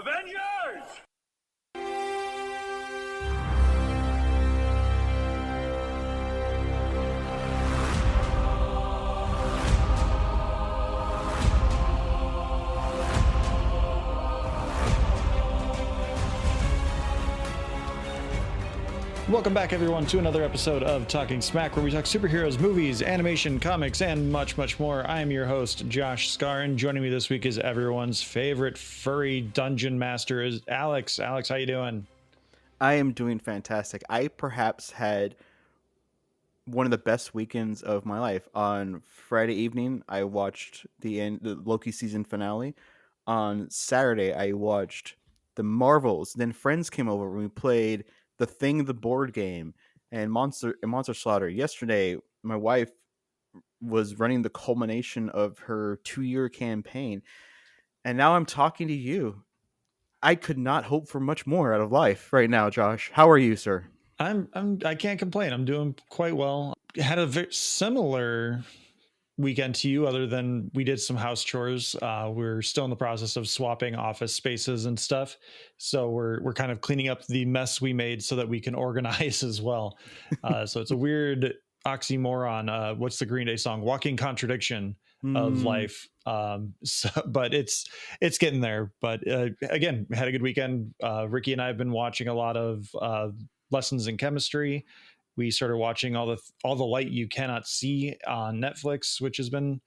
Avengers! Welcome back, everyone, to another episode of Talking Smack, where we talk superheroes, movies, animation, comics, and much, much more. I am your host, Josh Scarn. Joining me this week is everyone's favorite furry dungeon master, is Alex. Alex, how you doing? I am doing fantastic. I perhaps had one of the best weekends of my life. On Friday evening, I watched the Loki season finale. On Saturday, I watched the Marvels. Then friends came over and we played the Thing, the board game, and Monster Slaughter. Yesterday, my wife was running the culmination of her 2-year campaign, and now I'm talking to you. I could not hope for much more out of life right now, Josh. How are you, sir? I can't complain. I'm doing quite well. Had a very similar weekend to you, other than we did some house chores. We're still in the process of swapping office spaces and stuff, so we're kind of cleaning up the mess we made so that we can organize as well. So it's a weird oxymoron. What's the Green Day song? Walking contradiction of life. But it's getting there. But again, had a good weekend. Ricky and I have been watching a lot of lessons in chemistry. We started watching all the light you cannot see on Netflix, which has been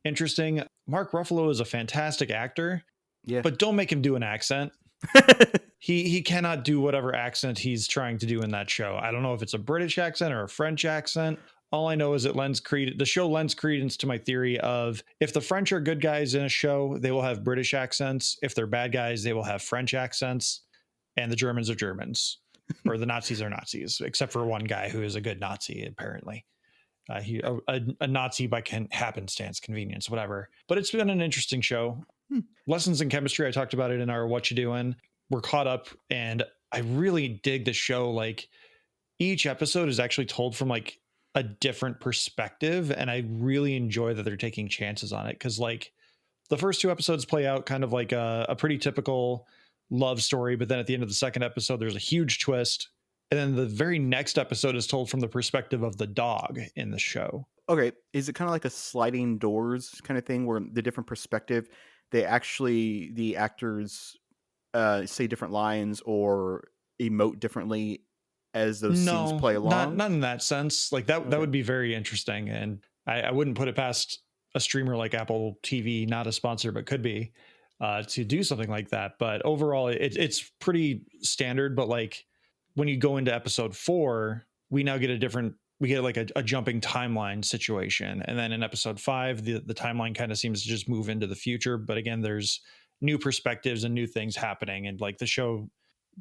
interesting. Mark Ruffalo is a fantastic actor, Yeah. but don't make him do an accent. He cannot do whatever accent he's trying to do in that show. I don't know if it's a British accent or a French accent. All I know is the show lends credence to my theory of, if the French are good guys in a show, they will have British accents. If they're bad guys, they will have French accents, and the Germans are Germans. Or the Nazis are Nazis, except for one guy who is a good Nazi, apparently. A Nazi by happenstance, convenience, whatever. But it's been an interesting show. Lessons in chemistry, I talked about it in our What You Doing. We're caught up, and I really dig the show. Like, each episode is actually told from like a different perspective, and I really enjoy that they're taking chances on it, because like the first two episodes play out kind of like a pretty typical love story, but then at the end of the second episode there's a huge twist, and then the very next episode is told from the perspective of the dog in the show. Okay, is it kind of like a sliding doors kind of thing, where the different perspective, the actors say different lines or emote differently as those scenes play along? Not in that sense. Like that Okay. That would be very interesting, and I wouldn't put it past a streamer like Apple TV, not a sponsor but could be, to do something like that. But overall, it's pretty standard. But like when you go into episode 4, we now get we get like a jumping timeline situation, and then in episode 5, the timeline kind of seems to just move into the future. But again, there's new perspectives and new things happening, and like the show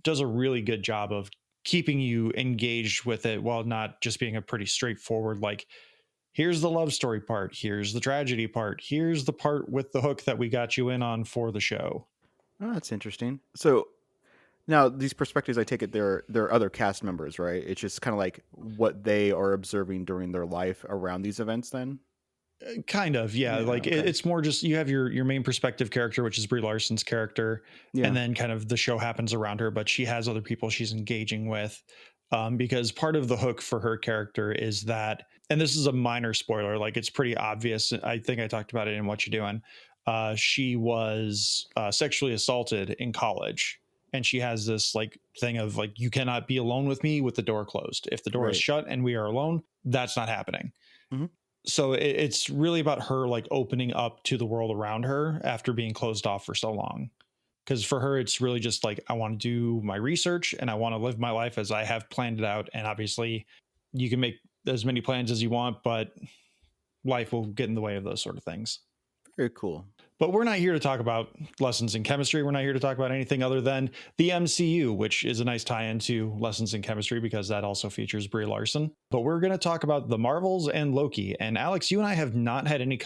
does a really good job of keeping you engaged with it, while not just being a pretty straightforward, like, here's the love story part, here's the tragedy part, here's the part with the hook that we got you in on for the show. Oh, that's interesting. So now these perspectives, I take it they're other cast members, right? It's just kind of like what they are observing during their life around these events then? Kind of, yeah. Like okay. it's more just, you have your main perspective character, which is Brie Larson's character, Yeah. and then kind of the show happens around her, but she has other people she's engaging with, because part of the hook for her character is that, and this is a minor spoiler, like it's pretty obvious, I think I talked about it in What You Doing, she was sexually assaulted in college, and she has this like thing of like, you cannot be alone with me with the door closed. If the door is Right. shut and we are alone, that's not happening. Mhm. So it's really about her like opening up to the world around her after being closed off for so long. Because for her, it's really just like, I want to do my research and I want to live my life as I have planned it out. And obviously you can make as many plans as you want, but life will get in the way of those sort of things. Very cool. But we're not here to talk about lessons in chemistry. We're not here to talk about anything other than the MCU, which is a nice tie-in to lessons in chemistry, because that also features Brie Larson. But we're going to talk about the Marvels and Loki. And Alex, you and I have not had any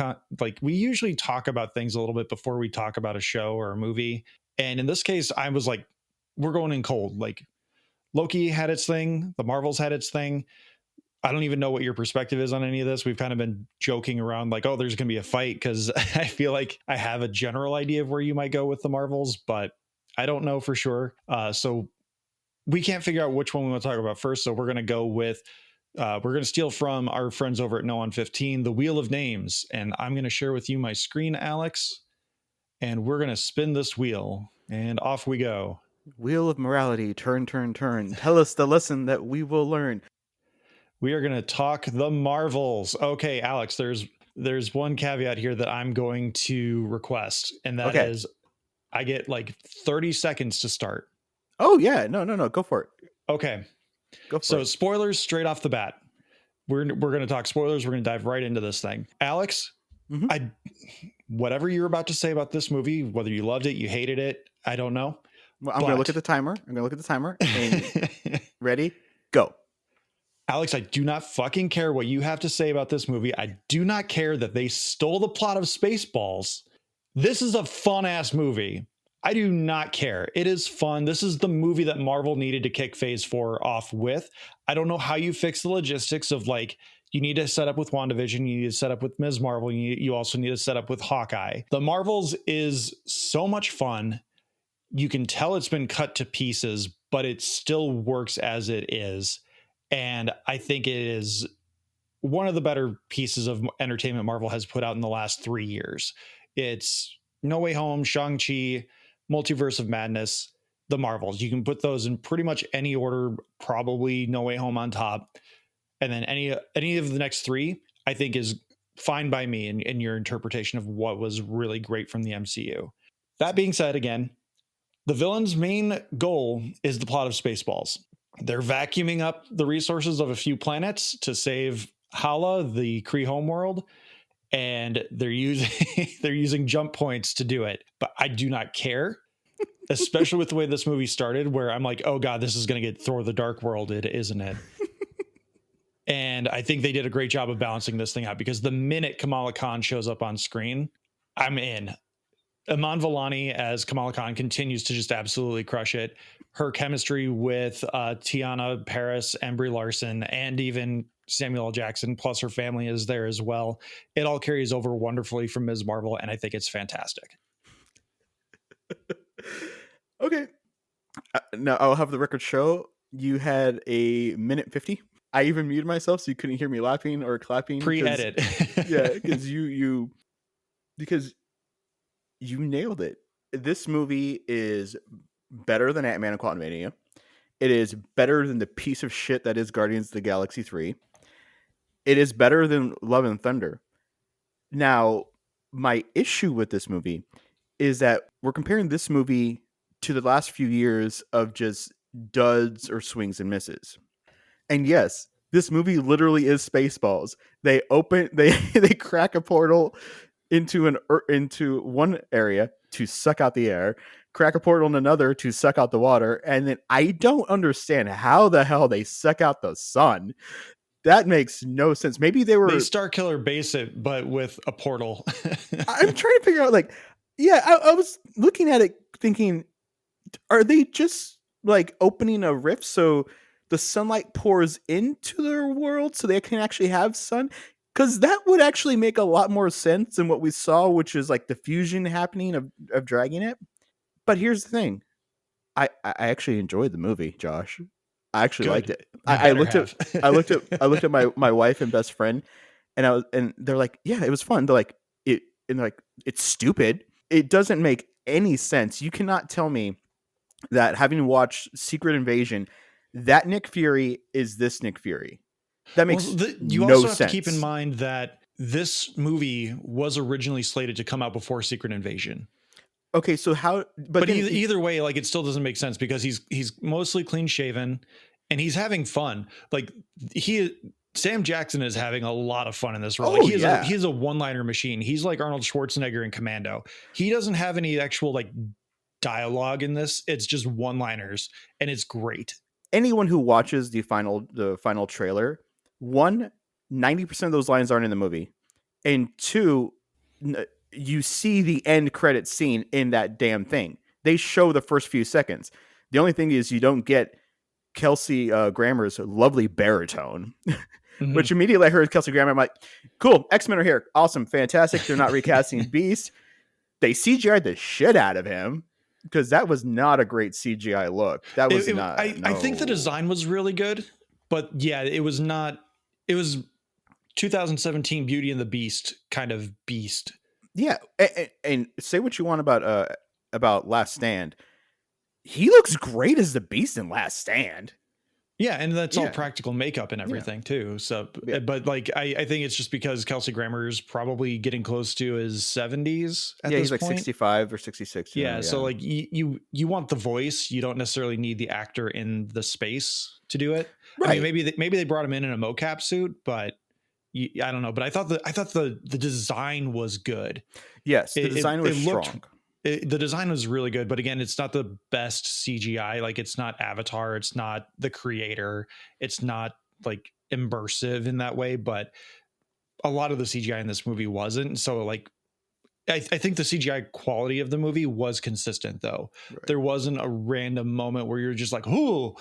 we usually talk about things a little bit before we talk about a show or a movie. And in this case, I was like, we're going in cold. Like, Loki had its thing, the Marvels had its thing. I don't even know what your perspective is on any of this. We've kind of been joking around like, oh, there's going to be a fight, because I feel like I have a general idea of where you might go with the Marvels, but I don't know for sure. So we can't figure out which one we want to talk about first. So we're going to go with, we're going to steal from our friends over at No on 15, the Wheel of Names. And I'm going to share with you my screen, Alex, and we're going to spin this wheel and off we go. Wheel of morality, turn, turn, turn. Tell us the lesson that we will learn. We are going to talk the Marvels. Okay, Alex, there's one caveat here that I'm going to request, and that is I get like 30 seconds to start. Oh yeah, no, go for it. Okay. Go for so it. Spoilers straight off the bat. We're going to talk spoilers. We're going to dive right into this thing. Alex, whatever you're about to say about this movie, whether you loved it, you hated it, I don't know. Well, I'm going to look at the timer. And ready? Go. Alex, I do not fucking care what you have to say about this movie. I do not care that they stole the plot of Spaceballs. This is a fun ass movie. I do not care. It is fun. This is the movie that Marvel needed to kick phase 4 off with. I don't know how you fix the logistics of like, you need to set up with WandaVision. You need to set up with Ms. Marvel. You also need to set up with Hawkeye. The Marvels is so much fun. You can tell it's been cut to pieces, but it still works as it is. And I think it is one of the better pieces of entertainment Marvel has put out in the last 3 years. It's No Way Home, Shang-Chi, Multiverse of Madness, the Marvels. You can put those in pretty much any order, probably No Way Home on top. And then any of the next 3, I think is fine by me in your interpretation of what was really great from the MCU. That being said, again, the villain's main goal is the plot of Spaceballs. They're vacuuming up the resources of a few planets to save Hala, the Kree homeworld, and they're using jump points to do it. But I do not care, especially with the way this movie started, where I'm like, oh god, this is going to get Thor: The Dark Worlded, isn't it? And I think they did a great job of balancing this thing out, because the minute Kamala Khan shows up on screen, I'm in. Iman Vellani as Kamala Khan continues to just absolutely crush it. Her chemistry with Tiana Paris and Brie Larson, and even Samuel L. Jackson, plus her family is there as well. It all carries over wonderfully from Ms. Marvel, and I think it's fantastic. Okay. Now I'll have the record show you had a minute 50. I even muted myself so you couldn't hear me laughing or clapping. Pre-edit. Yeah, because you nailed it. This movie is better than Ant-Man and Quantumania. It is better than the piece of shit that is Guardians of the Galaxy 3. It is better than Love and Thunder. Now, my issue with this movie is that we're comparing this movie to the last few years of just duds or swings and misses. And yes, this movie literally is Spaceballs. They crack a portal into one area to suck out the air, crack a portal in another to suck out the water, and then I don't understand how the hell they suck out the sun. That makes no sense. Maybe they Star Killer base it, but with a portal. I'm trying to figure out, like, yeah, I was looking at it thinking, are they just like opening a rift so the sunlight pours into their world so they can actually have sun? Because that would actually make a lot more sense than what we saw, which is like the fusion happening of dragging it. But here's the thing. I actually enjoyed the movie, Josh. I actually liked it. I looked at my wife and best friend, and they're like, yeah, it was fun. They're like, it's stupid. It doesn't make any sense. You cannot tell me that having watched Secret Invasion, that Nick Fury is this Nick Fury. That makes you no also have sense. to keep in mind that this movie was originally slated to come out before Secret Invasion. Okay, so how? But either way, like, it still doesn't make sense, because he's mostly clean shaven and he's having fun. Like, Sam Jackson is having a lot of fun in this role. Like, he is a one-liner machine. He's like Arnold Schwarzenegger in Commando. He doesn't have any actual like dialogue in this. It's just one-liners, and it's great. Anyone who watches the final trailer, 90% of those lines aren't in the movie, and 2, you see the end credit scene in that damn thing. They show the first few seconds. The only thing is you don't get Kelsey Grammer's lovely baritone, which immediately I heard Kelsey Grammer. I'm like, cool, X-Men are here. Awesome, fantastic. They're not recasting Beast. They CGI'd the shit out of him. because that was not a great CGI look. That was not. I think the No. design was really good, but yeah, it was not. It was 2017 Beauty and the Beast kind of beast. Yeah, and say what you want about Last Stand. He looks great as the Beast in Last Stand. Yeah, and that's all Yeah, practical makeup and yeah, everything too. So, yeah. but like, I think it's just because Kelsey Grammer is probably getting close to his 70s at Yeah, this he's like point. 65 or 66. Yeah, so Yeah, like you want the voice, you don't necessarily need the actor in the space to do it. I mean, right. maybe they brought him in a mocap suit, but I don't know. But I thought the design was good. Yes, the It design it was looked strong. the design was really good, but again, it's not the best CGI. Like it's not Avatar, it's not The Creator, it's not like immersive in that way. But a lot of the CGI in this movie wasn't. So like I think the CGI quality of the movie was consistent, though. Right. There wasn't a random moment where you're just like, "Oh,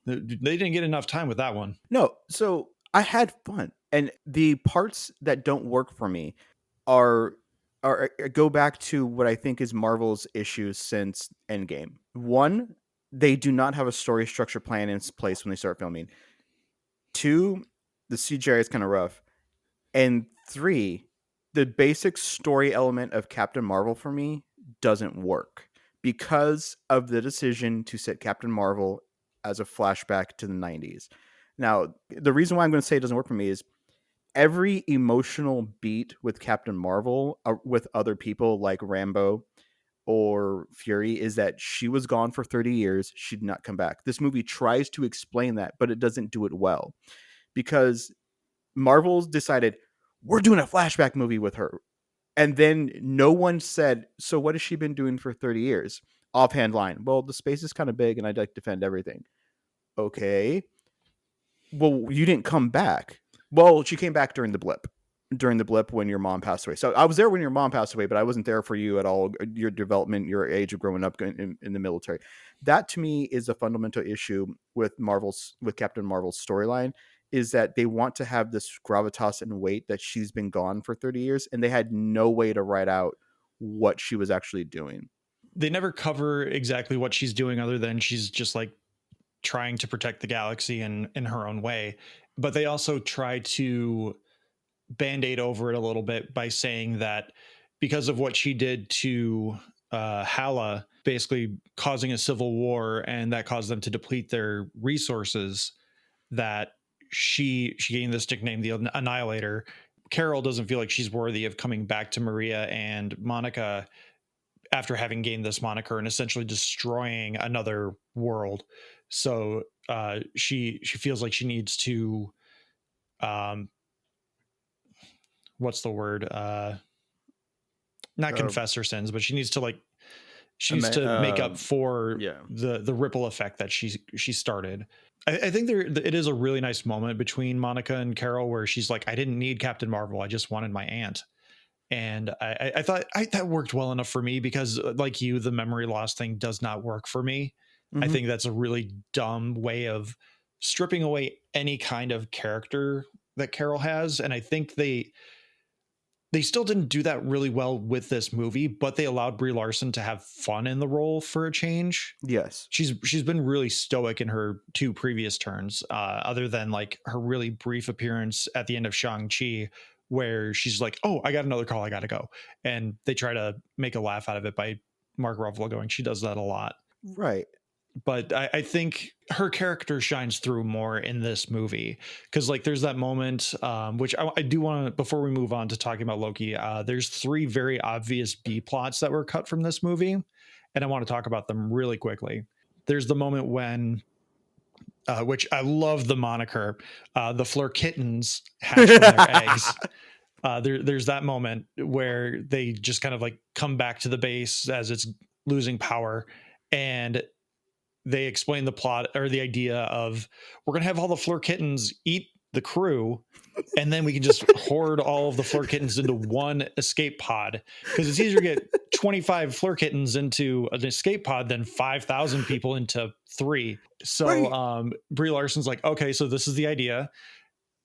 they didn't get enough time with that one." No, so I had fun, and the parts that don't work for me are go back to what I think is Marvel's issues since Endgame. One, they do not have a story structure plan in place when they start filming. Two, the CGI is kind of rough. And three, the basic story element of Captain Marvel for me doesn't work because of the decision to set Captain Marvel as a flashback to the 90s. Now, the reason why I'm going to say it doesn't work for me is every emotional beat with Captain Marvel with other people like Rambo or Fury is that she was gone for 30 years. She did not come back. This movie tries to explain that, but it doesn't do it well because Marvel's decided we're doing a flashback movie with her. And then no one said, so what has she been doing for 30 years? Offhand line. Well, the space is kind of big and I'd like to defend everything. Okay. Well, you didn't come back. Well, she came back during the blip when your mom passed away. So I was there when your mom passed away, but I wasn't there for you at all. Your development, your age of growing up in the military. That to me is a fundamental issue with Captain Marvel's storyline is that they want to have this gravitas and weight that she's been gone for 30 years and they had no way to write out what she was actually doing. They never cover exactly what she's doing, other than she's just like trying to protect the galaxy in her own way. But they also try to band-aid over it a little bit by saying that because of what she did to Hala, basically causing a civil war, and that caused them to deplete their resources, that she gained this nickname, the Annihilator. Carol doesn't feel like she's worthy of coming back to Maria and Monica after having gained this moniker and essentially destroying another world. So she feels like she needs to um, what's the word? Not Uh, confess her sins, but she needs to make up um, for yeah. the ripple effect that she started. I think it is a really nice moment between Monica and Carol where she's like, I didn't need Captain Marvel, I just wanted my aunt. And I thought that worked well enough for me because, like you, the memory loss thing does not work for me. I Mm-hmm. think that's a really dumb way of stripping away any kind of character that Carol has. And I think they still didn't do that really well with this movie, but they allowed Brie Larson to have fun in the role for a change. Yes. She's been really stoic in her two previous turns, other than like her really brief appearance at the end of Shang-Chi, where she's like, "Oh, I got another call, I gotta go," and they try to make a laugh out of it by Mark Ruffalo going, "She does that a lot." Right. But I think her character shines through more in this movie because like there's that moment which I do want to, before we move on to talking about Loki, there's three very obvious B plots that were cut from this movie, and I want to talk about them really quickly. There's the moment when which I love the moniker, the Fleur kittens hatch from their eggs. There's that moment where they just kind of like come back to the base as it's losing power, and they explain the plot or the idea of we're going to have all the Fleur kittens eat the crew, and then we can just hoard all of the Fleur kittens into one escape pod, because it's easier to get 25 Fleur kittens into an escape pod than 5,000 people into three. So Right. Brie Larson's like, okay, so this is the idea.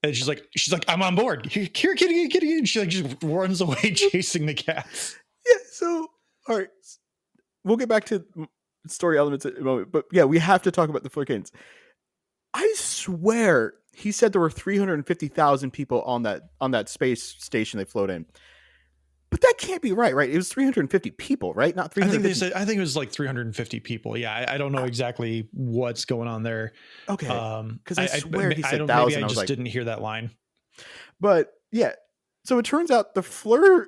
And she's like, I'm on board. Here, kitty, kitty. And she like just runs away chasing the cats. Yeah. So, all right. We'll get back to story elements at the moment. But yeah, we have to talk about the Flurkins. I swear he said there were 350,000 people on that space station they float in. But that can't be right, right? It was 350 people, right? Not I think they 350. said, I think it was like 350 people. Yeah, I don't know exactly what's going on there. Okay, because I swear he I said don't. Maybe I thousand. I was just like, didn't hear that line. but yeah. So it turns out the Fleur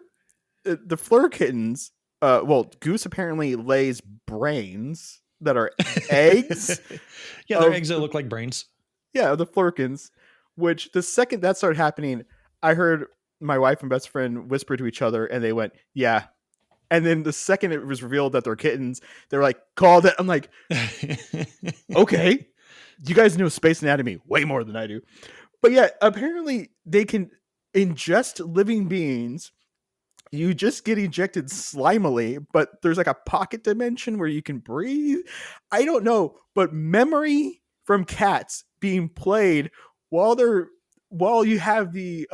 kittens. Well, Goose apparently lays brains that are eggs Yeah, they're of eggs that look like brains. the Flurkins. Which the second that started happening, I heard my wife and best friend whisper to each other, and they went, "Yeah." And then the second it was revealed that they're kittens, they're like, "Called it." I'm like, "Okay, you guys know space anatomy way more than I do." But yeah, apparently they can ingest living beings. You just get ejected slimily, but there's like a pocket dimension where you can breathe. I don't know, but memory from cats being played while they're while you have the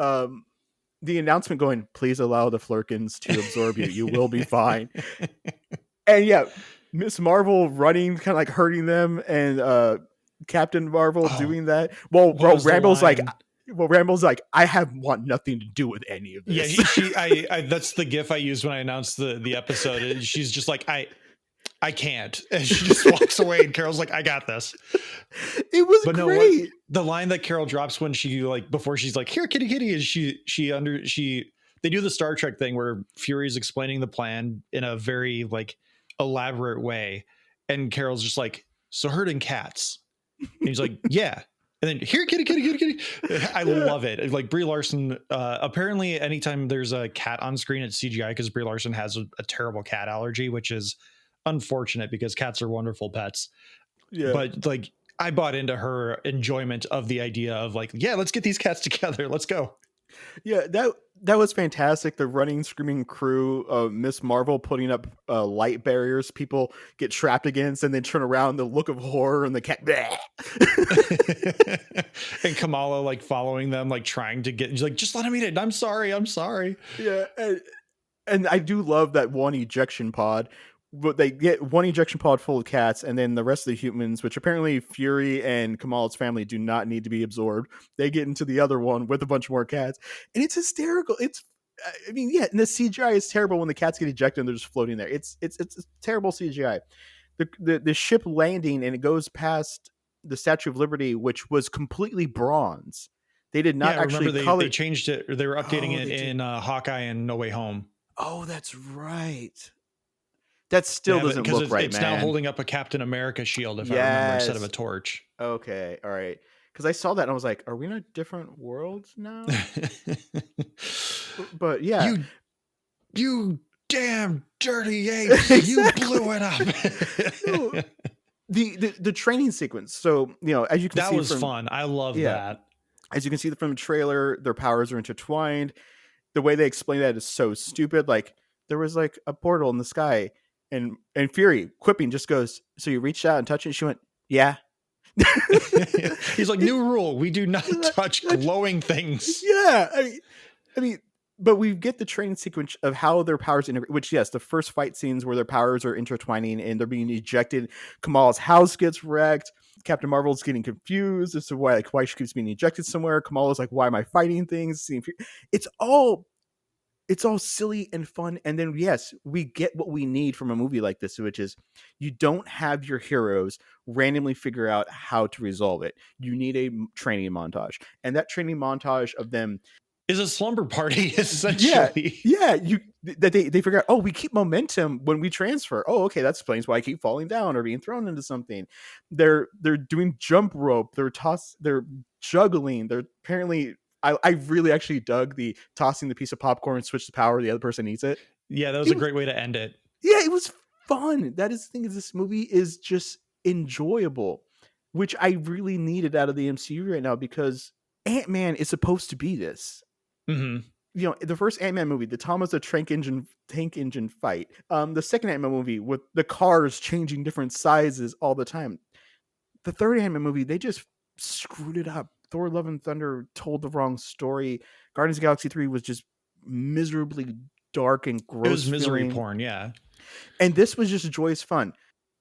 announcement going, please allow the Flurkins to absorb you. You will be fine. And yeah, Miss Marvel running, kind of like hurting them, and Captain Marvel Oh, doing that. Well, what was the line? Ramble's like, I have want nothing to do with any of Yeah, this. I that's the gif I used when I announced the episode. And she's just like, I can't. And she just walks away, and Carol's like, I got this. It was But no, what great. the line that Carol drops when she like before she's like, here, kitty, kitty, is she they do the Star Trek thing where Fury's explaining the plan in a very like elaborate way, and Carol's just like, so herding cats. And he's like, yeah. And then here, kitty, kitty, kitty, kitty. I Yeah. love it. Like Brie Larson, apparently anytime there's a cat on screen, it's CGI because Brie Larson has a terrible cat allergy, which is unfortunate because cats are wonderful pets. Yeah. But like I bought into her enjoyment of the idea of like, yeah, let's get these cats together. Let's go. Yeah, that was fantastic. The running, screaming crew of Miss Marvel putting up light barriers people get trapped against, and then turn around, the look of horror, and the cat. And Kamala like following them, like trying to get, she's like, just let him eat it. I'm sorry. I'm sorry. Yeah, and I do love that one ejection pod. But they get one ejection pod full of cats, and then the rest of the humans, which apparently Fury and Kamala's family do not need to be absorbed, they get into the other one with a bunch more cats, and it's hysterical. I mean, yeah, and the CGI is terrible when the cats get ejected and they're just floating there. It's terrible CGI. The ship landing, and it goes past the Statue of Liberty, which was completely bronze. They did not Yeah, remember actually they color. changed it, or they were updating Oh, it in Hawkeye and No Way Home. oh, that's right. That still Yeah, doesn't because look right, it's now man. holding up a Captain America shield, if I remember, instead of a Yes. torch. Okay. All right. Because I saw that and I was like, "Are we in a different world now?" But yeah, you you damn dirty apes! You exactly. blew it No, up. the training sequence. So as you can That see was from fun. I love yeah, that. as you can see from the trailer, their powers are intertwined. The way they explain that is so stupid. Like there was like a portal in the sky, and Fury quipping just goes, "So you reached out and touched it?" She went, "Yeah." He's like, It- new rule: we do not touch that- glowing things. yeah, I mean, but we get the training sequence of how their powers integrate. Which, yes, the first fight scenes where their powers are intertwining and they're being ejected. Kamala's house gets wrecked. Captain Marvel's getting confused as to why she keeps being ejected somewhere. Kamala's like, "Why am I fighting things?" It's all it's all silly and fun. And then yes, we get what we need from a movie like this, which is you don't have your heroes randomly figure out how to resolve it. You need a training montage, and that training montage of them, Is a slumber party yeah, essentially. yeah, they figure out, oh, we keep momentum when we transfer. Oh, okay, that explains why I keep falling down or being thrown into something. They're doing jump rope. They're juggling. They're apparently. I really actually dug the tossing the piece of popcorn and switch the power. The other person eats it. Yeah, that was It a was great way to end it. yeah, it was fun. That is the thing. Is this movie is just enjoyable, which I really needed out of the MCU right now because Ant-Man is supposed to be this. Hmm. The first Ant-Man movie, the Thomas the tank engine fight. The second Ant-Man movie with the cars changing different sizes all the time. The third Ant-Man movie, they just screwed it up. Thor: Love and Thunder told the wrong story. Guardians of the Galaxy 3 was just miserably dark and It was gross misery feeling. porn. Yeah. And this was just joyous fun.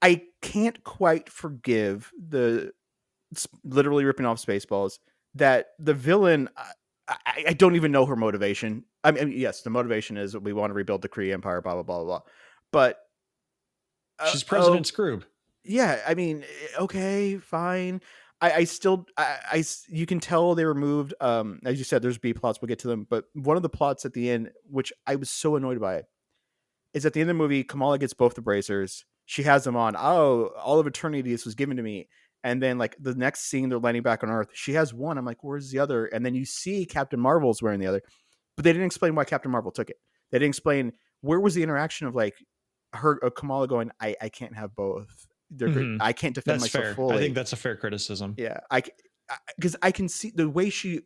I can't quite forgive the literally ripping off Spaceballs. That the villain, I don't even know her motivation. I mean, yes, the motivation is we want to rebuild the Kree Empire, blah blah blah blah blah. But She's oh President Scroob. yeah, I mean, okay, fine. I still, you can tell they removed, as you said, there's B plots. We'll get to them, but one of the plots at the end, which I was so annoyed by, is at the end of the movie, Kamala gets both the bracers. She has them on. Oh, all of eternity, this was given to me. And then, like, the next scene, they're landing back on Earth. She has one. I'm like, where's the other? And then you see Captain Marvel's wearing the other, but they didn't explain why Captain Marvel took it. They didn't explain where was the interaction of like her Kamala going, I can't have both. They're great. Mhm. I can't defend That's myself fair. I think fully. that's a fair criticism. Yeah, because I can see the way she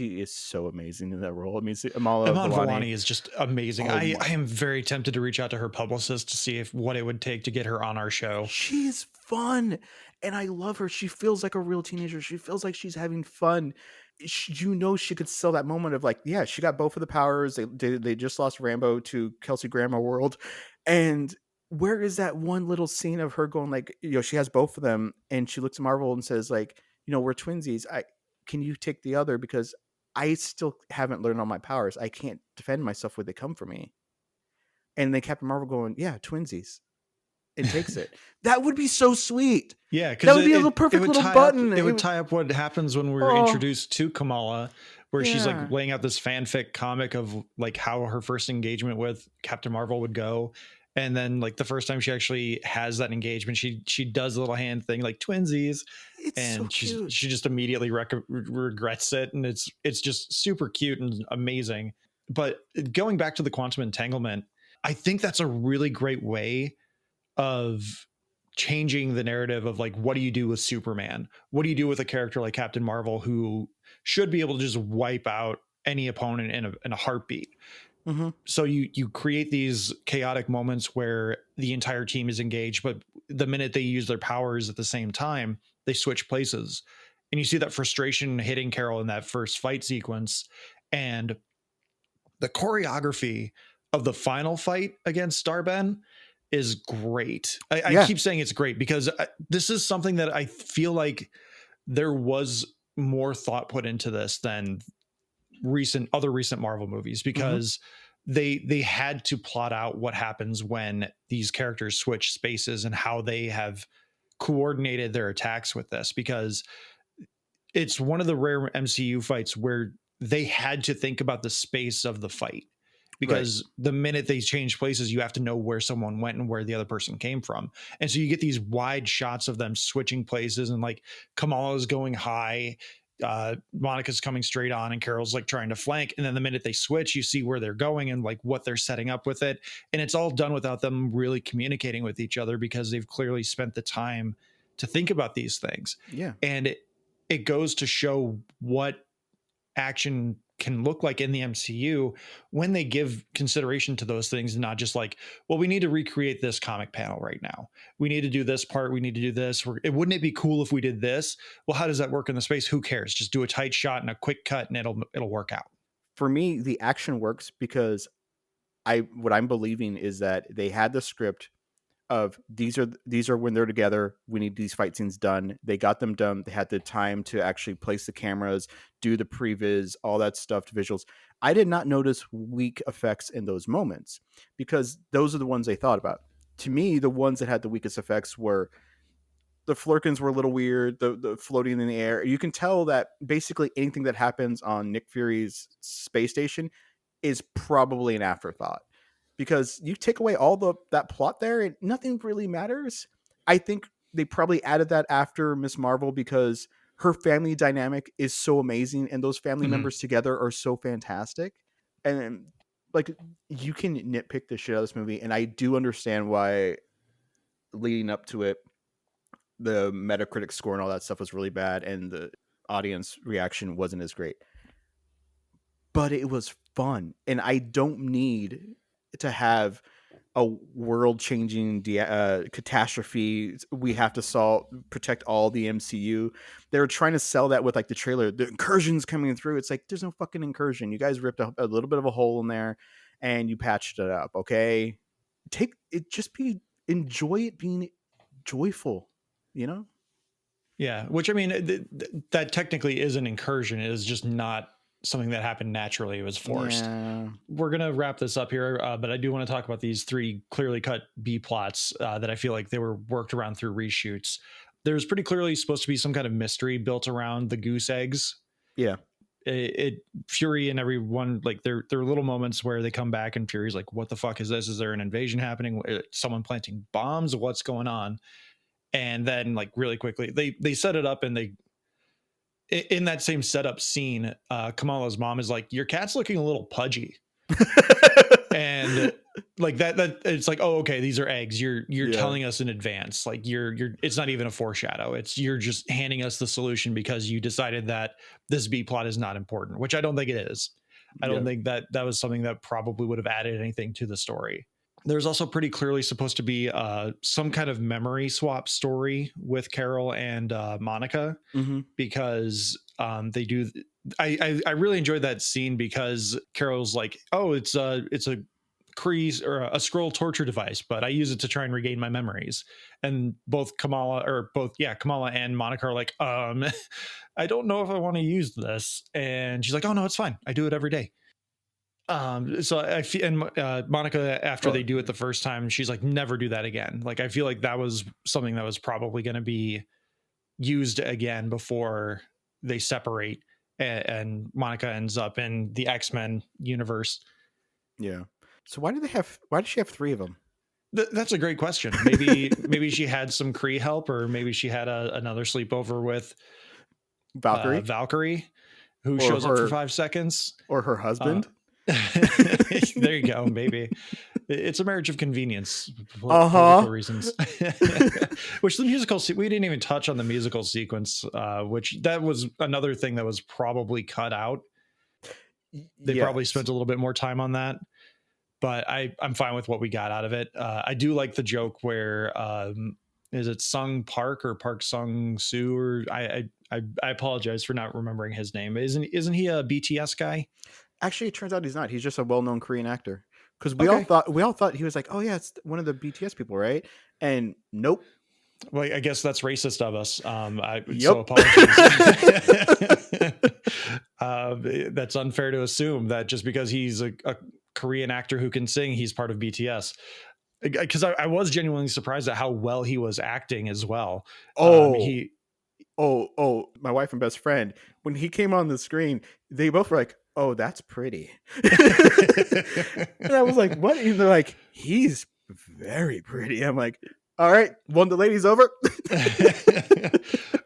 is so amazing in that role. I mean, Amala Iman Vellani. Vellani is just amazing. Oh I my, am very tempted to reach out to her publicist to see if what it would take to get her on our show. she is fun, and I love her. She feels like a real teenager. She feels like she's having fun. You know, she could sell that moment of like, yeah, she got both of the powers. They just lost Rambo to Kelsey Grammer World, and where is that one little scene of her going like, you know, she has both of them, and she looks at Marvel and says like, you know, we're twinsies. I can you take the other because I still haven't learned all my powers. I can't defend myself where they come from me. And then Captain Marvel going, yeah, twinsies, and takes it. That would be so sweet. Yeah, That because would be a little it perfect would little tie up button. it would tie up what happens when we were Oh introduced to Kamala, where she's like yeah, laying out this fanfic comic of like how her first engagement with Captain Marvel would go. And then like the first time she actually has that engagement, she does a little hand thing like twinsies, it's so and cute. she just immediately regrets it, and it's just super cute and amazing. But going back to the quantum entanglement, I think that's a really great way of changing the narrative of like what do you do with Superman? What do you do with a character like Captain Marvel who should be able to just wipe out any opponent in a heartbeat? Hmm. So you create these chaotic moments where the entire team is engaged, but the minute they use their powers at the same time, they switch places. And you see that frustration hitting Carol in that first fight sequence. And the choreography of the final fight against Starben is great. I Yeah. keep saying it's great because this is something that I feel like there was more thought put into this than recent Marvel movies, Hmm. because they had to plot out what happens when these characters switch spaces and how they have coordinated their attacks with this, because it's one of the rare MCU fights where they had to think about the space of the fight, Right. because the minute they change places, you have to know where someone went and where the other person came from. And so you get these wide shots of them switching places, and like Kamala's going high, Monica's coming straight on, and Carol's like trying to flank. And then the minute they switch, you see where they're going and like what they're setting up with it. And it's all done without them really communicating with each other, because they've clearly spent the time to think about these things. Yeah. And it goes to show what action can look like in the MCU when they give consideration to those things, and not just like, well, we need to recreate this comic panel right now. We need to do this part. We need to do this. Wouldn't it be cool if we did this? Well, how does that work in the space? Who cares? Just do a tight shot and a quick cut, and it'll work out. For me, the action works because I what I'm believing is that they had the script of these are when they're together. We need these fight scenes done. They got them done. They had the time to actually place the cameras, do the previs, all that stuff to visuals. I did not notice weak effects in those moments because those are the ones they thought about. To me, the ones that had the weakest effects were the Flurkins were a little weird, the floating in the air. You can tell that basically anything that happens on Nick Fury's space station is probably an afterthought because you take away all that plot there and nothing really matters. I think they probably added that after Miss Marvel because her family dynamic is so amazing and those family Mhm. members together are so fantastic. And like you can nitpick the shit out of this movie, and I do understand why leading up to it the Metacritic score and all that stuff was really bad, and the audience reaction wasn't as great. But it was fun, and I don't need to have a world-changing catastrophe. We have to protect all the MCU. They were trying to sell that with like the trailer. The incursion's coming through. It's like there's no fucking incursion. You guys ripped a little bit of a hole in there, and you patched it up. Okay, take it. Just be enjoy it being joyful, you know? Yeah, which I mean, that technically is an incursion. It is just not something that happened naturally. It was forced. Yeah. We're gonna wrap this up here, but I do want to talk about these three clearly cut B plots that I feel like they were worked around through reshoots. There's pretty clearly supposed to be some kind of mystery built around the goose eggs. Yeah. Fury and everyone, like there are little moments where they come back and Fury's like, "What the fuck is this? Is there an invasion happening? Someone planting bombs? What's going on?" And then like really quickly they set it up, and they in that same setup scene, Kamala's mom is like, "Your cat's looking a little pudgy," and like that it's like, oh, okay, these are eggs. You're Yeah. telling us in advance. Like you're it's not even a foreshadow. It's you're just handing us the solution because you decided that this B plot is not important, which I don't think it is. I don't think that was something that probably would have added anything to the story. There's also pretty clearly supposed to be some kind of memory swap story with Carol and Monica, because they do. I really enjoyed that scene because Carol's like, "Oh, it's a Kree or a scroll torture device, but I use it to try and regain my memories." And Kamala and Monica are like, "I don't know if I want to use this." And she's like, "Oh no, it's fine. I do it every day." So I feel, and Monica, after they do it the first time, she's like, "Never do that again." Like, I feel like that was something that was probably going to be used again before they separate, and Monica ends up in the X-Men universe. Yeah. So why does she have 3 of them? That's a great question. Maybe she had some Kree help, or maybe she had another sleepover with Valkyrie, who shows up for 5 seconds, or her husband. There you go. Maybe it's a marriage of convenience, political reasons. Which the musical, we didn't even touch on the musical sequence, which that was another thing that was probably cut out. They probably spent a little bit more time on that, but I'm fine with what we got out of it. I do like the joke where is it Sung Park or Park Sung Soo, or I apologize for not remembering his name. Isn't he a BTS guy? Actually, it turns out he's not. He's just a well-known Korean actor. Because we all thought he was like, oh yeah, it's one of the BTS people, right? And nope. Well, I guess that's racist of us. So apologies. That's unfair to assume that just because he's a Korean actor who can sing, he's part of BTS. Because I was genuinely surprised at how well he was acting as well. My wife and best friend, when he came on the screen, they both were like, "Oh, that's pretty." And I was like, "What?" And they're like, "He's very pretty." I'm like, "All right, one the lady's over."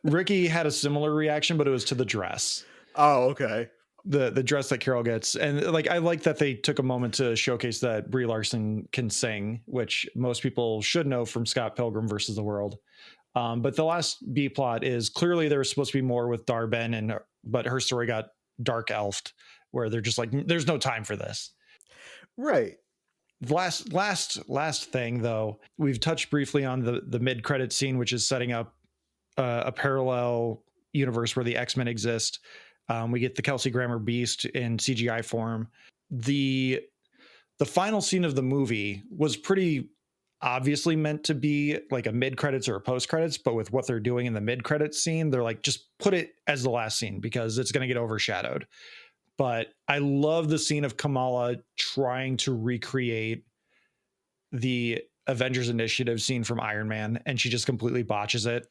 Ricky had a similar reaction, but it was to the dress. Oh, okay. The dress that Carol gets, and like I like that they took a moment to showcase that Brie Larson can sing, which most people should know from Scott Pilgrim versus the World. But the last B plot is clearly there was supposed to be more with Dar-Ben, but her story got dark elfed, where they're just like, there's no time for this. Right. Last thing though, we've touched briefly on the mid credit scene, which is setting up a parallel universe where the X-Men exist. We get the Kelsey Grammer Beast in CGI form. The final scene of the movie was pretty obviously meant to be like a mid credits or a post credits, but with what they're doing in the mid credits scene, they're like, just put it as the last scene because it's going to get overshadowed. But I love the scene of Kamala trying to recreate the Avengers Initiative scene from Iron Man, and she just completely botches it.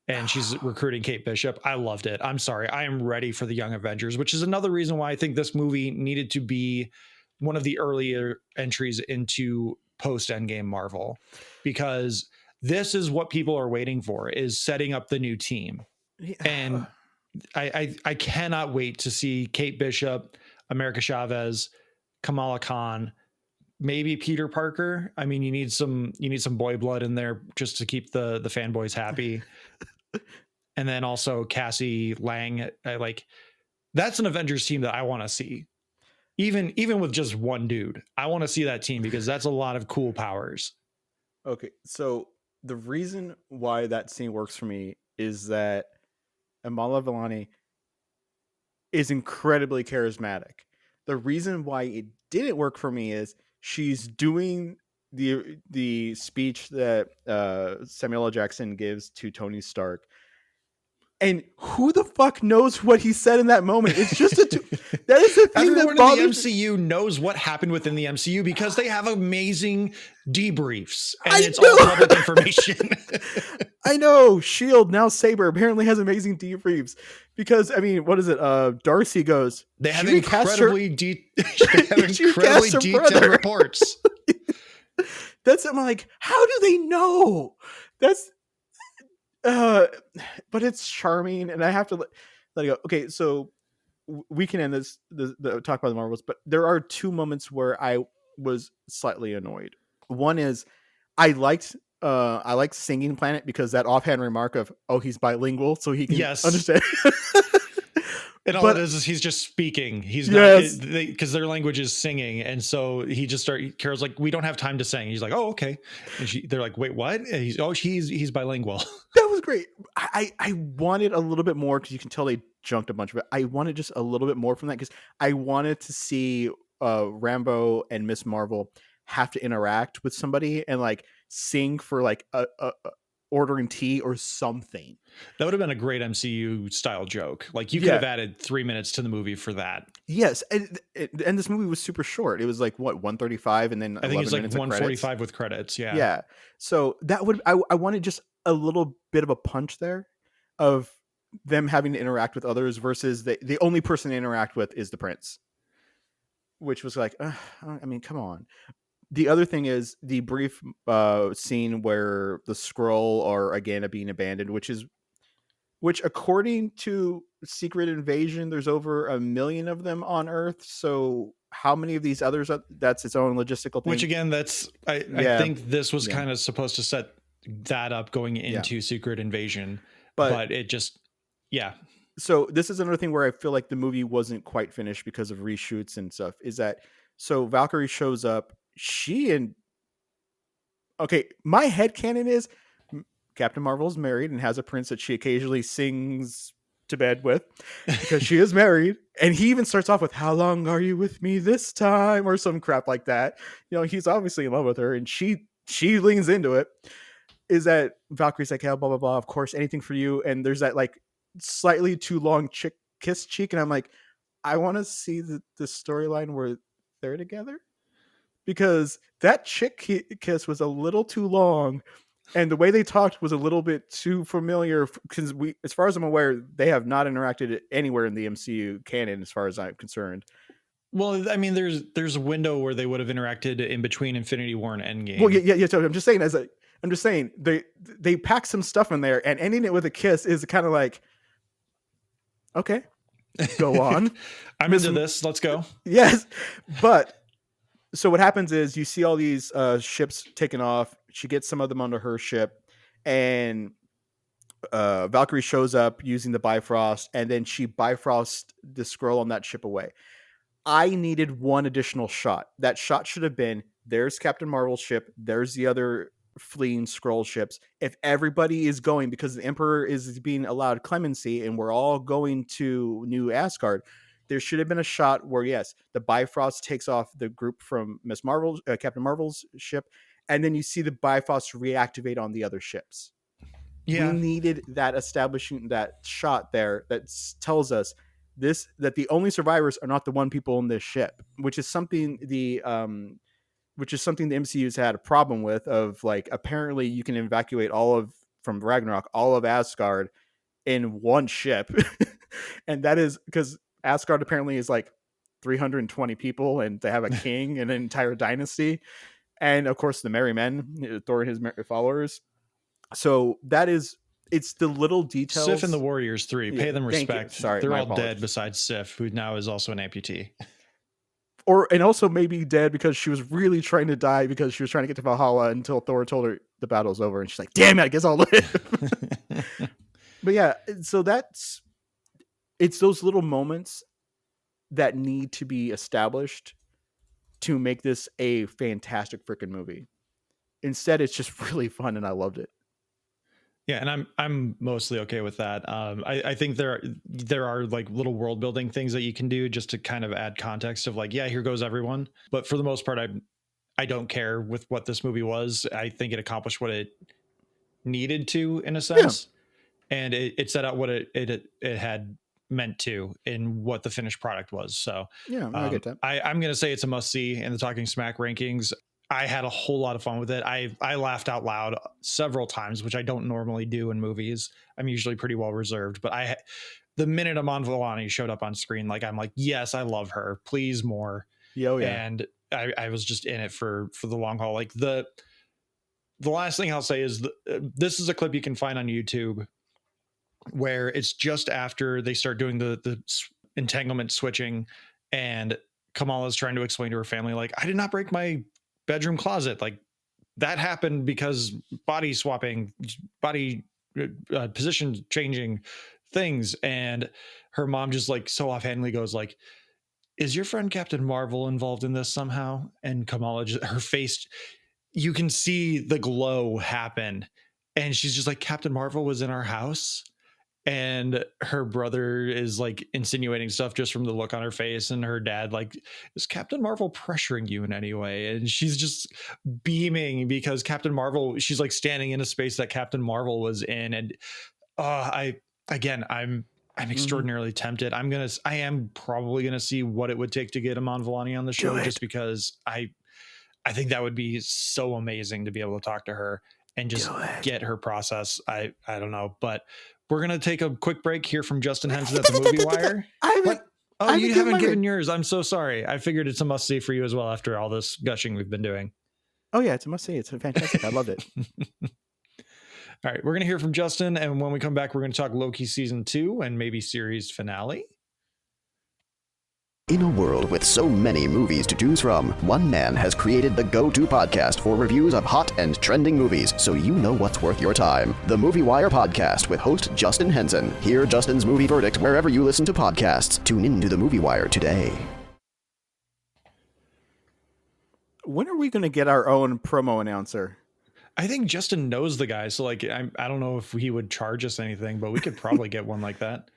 And she's recruiting Kate Bishop. I loved it. I'm sorry. I am ready for the Young Avengers, which is another reason why I think this movie needed to be one of the earlier entries into post Endgame Marvel, because this is what people are waiting for, is setting up the new team. And I cannot wait to see Kate Bishop, America Chavez, Kamala Khan, maybe Peter Parker. I mean, you need some boy blood in there just to keep the fanboys happy. And then also Cassie Lang. That's an Avengers team that I want to see. Even with just one dude, I want to see that team because that's a lot of cool powers. Okay, so the reason why that scene works for me is that Amala Villani is incredibly charismatic. The reason why it didn't work for me is she's doing the speech that Samuel L. Jackson gives to Tony Stark. And who the fuck knows what he said in that moment? It's just that is the thing Everyone that in the bothers me. MCU knows what happened within the MCU because they have amazing debriefs and I it's all know. public information. I know. Shield, now Saber, apparently has amazing debriefs because I mean, what is it? Darcy goes. They have "She recast her- incredibly she recast her detailed brother." reports. That's I'm like, how do they know? That's but it's charming, and I have to let it go. Okay, so we can end the talk about the Marvels, but there are two moments where I was slightly annoyed. One is I liked Singing Planet because that offhand remark of, oh, he's bilingual, so he can Yes. understand. And all But- it is he's just speaking. He's Yes. not because their language is singing, and so he just Carol's like, we don't have time to sing. He's like, oh, okay. And they're like, wait, what? And he's bilingual. That was great. I wanted a little bit more because you can tell they junked a bunch of it. I wanted just a little bit more from that because I wanted to see Rambo and Miss Marvel have to interact with somebody and like sing for like a ordering tea or something. That would have been a great MCU style joke. Like you could have added 3 minutes to the movie for that. Yes, and this movie was super short. It was like what 135, and then I think it's like 145 credits. with credits. Yeah. Yeah. So that would I wanted just a little bit of a punch there of them having to interact with others versus the only person they interact with is the prince, which was like, I mean, come on. The other thing is the brief scene where the Skrull are again being abandoned, which according to Secret Invasion, there's over 1 million of them on Earth. So how many of these others? That's its own logistical thing. Which again, I think this was kind of supposed to set that up going into Secret Invasion, but it just So this is another thing where I feel like the movie wasn't quite finished because of reshoots and stuff. Is that so? Valkyrie shows up. My headcanon is Captain Marvel's married and has a prince that she occasionally sings to bed with because she is married. And he even starts off with, "How long are you with me this time?" or some crap like that. You know, he's obviously in love with her and she leans into it. Is that Valkyrie's like, "Hell, blah, blah, blah. Of course, anything for you." And there's that like slightly too long kiss cheek. And I'm like, I want to see the storyline where they're together because that chick kiss was a little too long. And the way they talked was a little bit too familiar because as far as I'm aware, they have not interacted anywhere in the MCU canon, as far as I'm concerned. Well, I mean, there's a window where they would have interacted in between Infinity War and Endgame. Well, yeah. So I'm just saying they pack some stuff in there, and ending it with a kiss is kind of like, okay, go on. I'm into this. Let's go. Yes, but so what happens is you see all these ships taken off. She gets some of them onto her ship, and Valkyrie shows up using the Bifrost, and then she Bifrost the Skrull on that ship away. I needed one additional shot. That shot should have been, there's Captain Marvel's ship, there's the other fleeing Skrull ships. If everybody is going, because the Emperor is being allowed clemency and we're all going to New Asgard, there should have been a shot where, yes, the Bifrost takes off the group from Captain Marvel's ship, and then you see the Bifrost reactivate on the other ships. Yeah. We needed that establishing that shot there that tells us that the only survivors are not the one people in this ship, which is something the MCU's had a problem with, of like, apparently you can evacuate from Ragnarok, all of Asgard in one ship. And that is because Asgard apparently is like 320 people and they have a king and an entire dynasty. And of course the merry men, Thor and his followers. So it's the little details. Sif and the Warriors 3, pay them respect. Sorry, they're all dead besides Sif, who now is also an amputee. And also maybe dead because she was really trying to die because she was trying to get to Valhalla until Thor told her the battle's over, and she's like, "Damn it, I guess I'll live." But yeah, so it's those little moments that need to be established to make this a fantastic freaking movie. Instead, it's just really fun, and I loved it. Yeah, and I'm mostly okay with that. I think there are like little world building things that you can do just to kind of add context of like, yeah, here goes everyone. But for the most part, I don't care with what this movie was. I think it accomplished what it needed to, in a Yeah, sense, and it set out what it had meant to in what the finished product was. So yeah, no, I get that. I'm going to say it's a must see in the Talking Smack rankings. I had a whole lot of fun with it. I laughed out loud several times, which I don't normally do in movies. I'm usually pretty well reserved, but the minute Amon Villani showed up on screen, like I'm like, yes, I love her. Please more. Yeah, oh yeah. And I was just in it for the long haul. Like the last thing I'll say is this is a clip you can find on YouTube where it's just after they start doing the entanglement switching, and Kamala's trying to explain to her family, like, I did not break my bedroom closet. Like, that happened because body swapping, body position changing things. And her mom just like so offhandedly goes like, is your friend Captain Marvel involved in this somehow? And Kamala just, her face, you can see the glow happen. And she's just like, Captain Marvel was in our house. And her brother is like insinuating stuff just from the look on her face. And her dad, like, is Captain Marvel pressuring you in any way? And she's just beaming because Captain Marvel, she's like standing in a space that Captain Marvel was in. And I, again, I'm Mm-hmm. extraordinarily tempted. I am probably gonna see what it would take to get Amon Villani on the Do show, just it. because I think that would be so amazing to be able to talk to her and Do just it. get her process. I don't know, but we're gonna take a quick break here from Justin Henson at the Movie Wire. I haven't, What? Oh, I haven't you given haven't my given rate. yours. I'm so sorry. I figured it's a must see for you as well after all this gushing we've been doing. Oh yeah, it's a must see. It's fantastic. I loved it. All right, we're going to hear from Justin. And when we come back, we're going to talk Loki season 2 and maybe series finale. In a world with so many movies to choose from, one man has created the go-to podcast for reviews of hot and trending movies, so you know what's worth your time. The Movie Wire Podcast with host Justin Henson. Hear Justin's movie verdict wherever you listen to podcasts. Tune into The Movie Wire today. When are we going to get our own promo announcer? I think Justin knows the guy, so like I don't know if he would charge us anything, but we could probably get one like that.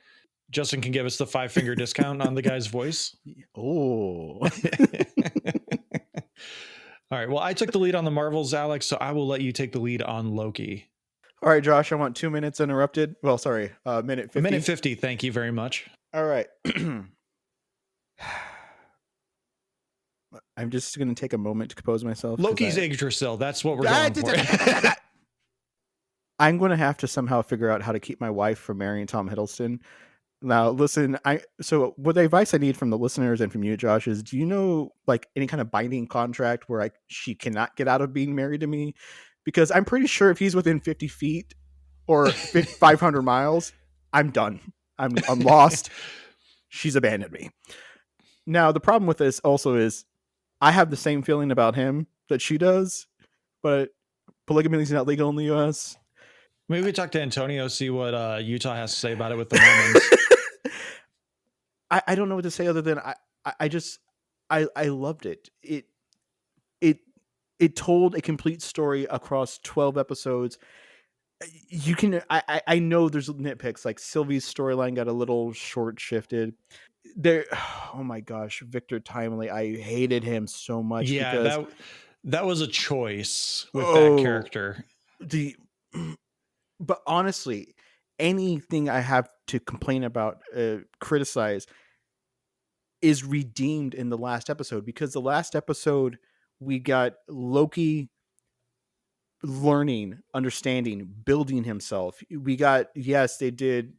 Justin can give us the 5-finger discount on the guy's voice. Oh. All right. Well, I took the lead on the Marvels, Alex, so I will let you take the lead on Loki. All right, Josh, I want 2 minutes interrupted. Well, sorry, minute 50. A minute 50. Thank you very much. All right. I'm just going to take a moment to compose myself. Loki's Yggdrasil. That's what we're going for. I'm going to have to somehow figure out how to keep my wife from marrying Tom Hiddleston. Now, listen, so what the advice I need from the listeners and from you, Josh, is do you know like any kind of binding contract where she cannot get out of being married to me? Because I'm pretty sure if he's within 50 feet or 500 miles, I'm done. I'm lost. She's abandoned me. Now, the problem with this also is I have the same feeling about him that she does, but polygamy is not legal in the U.S. Maybe we talk to Antonio, see what Utah has to say about it with the Mormons. I don't know what to say other than I loved it. It told a complete story across 12 episodes. You can I know there's nitpicks, like Sylvie's storyline got a little short shifted. There, oh my gosh, Victor Timely, I hated him so much because that was a choice with that character. But honestly, anything I have to complain about, criticize, is redeemed in the last episode, because the last episode we got Loki learning, understanding, building himself. We got, yes, they did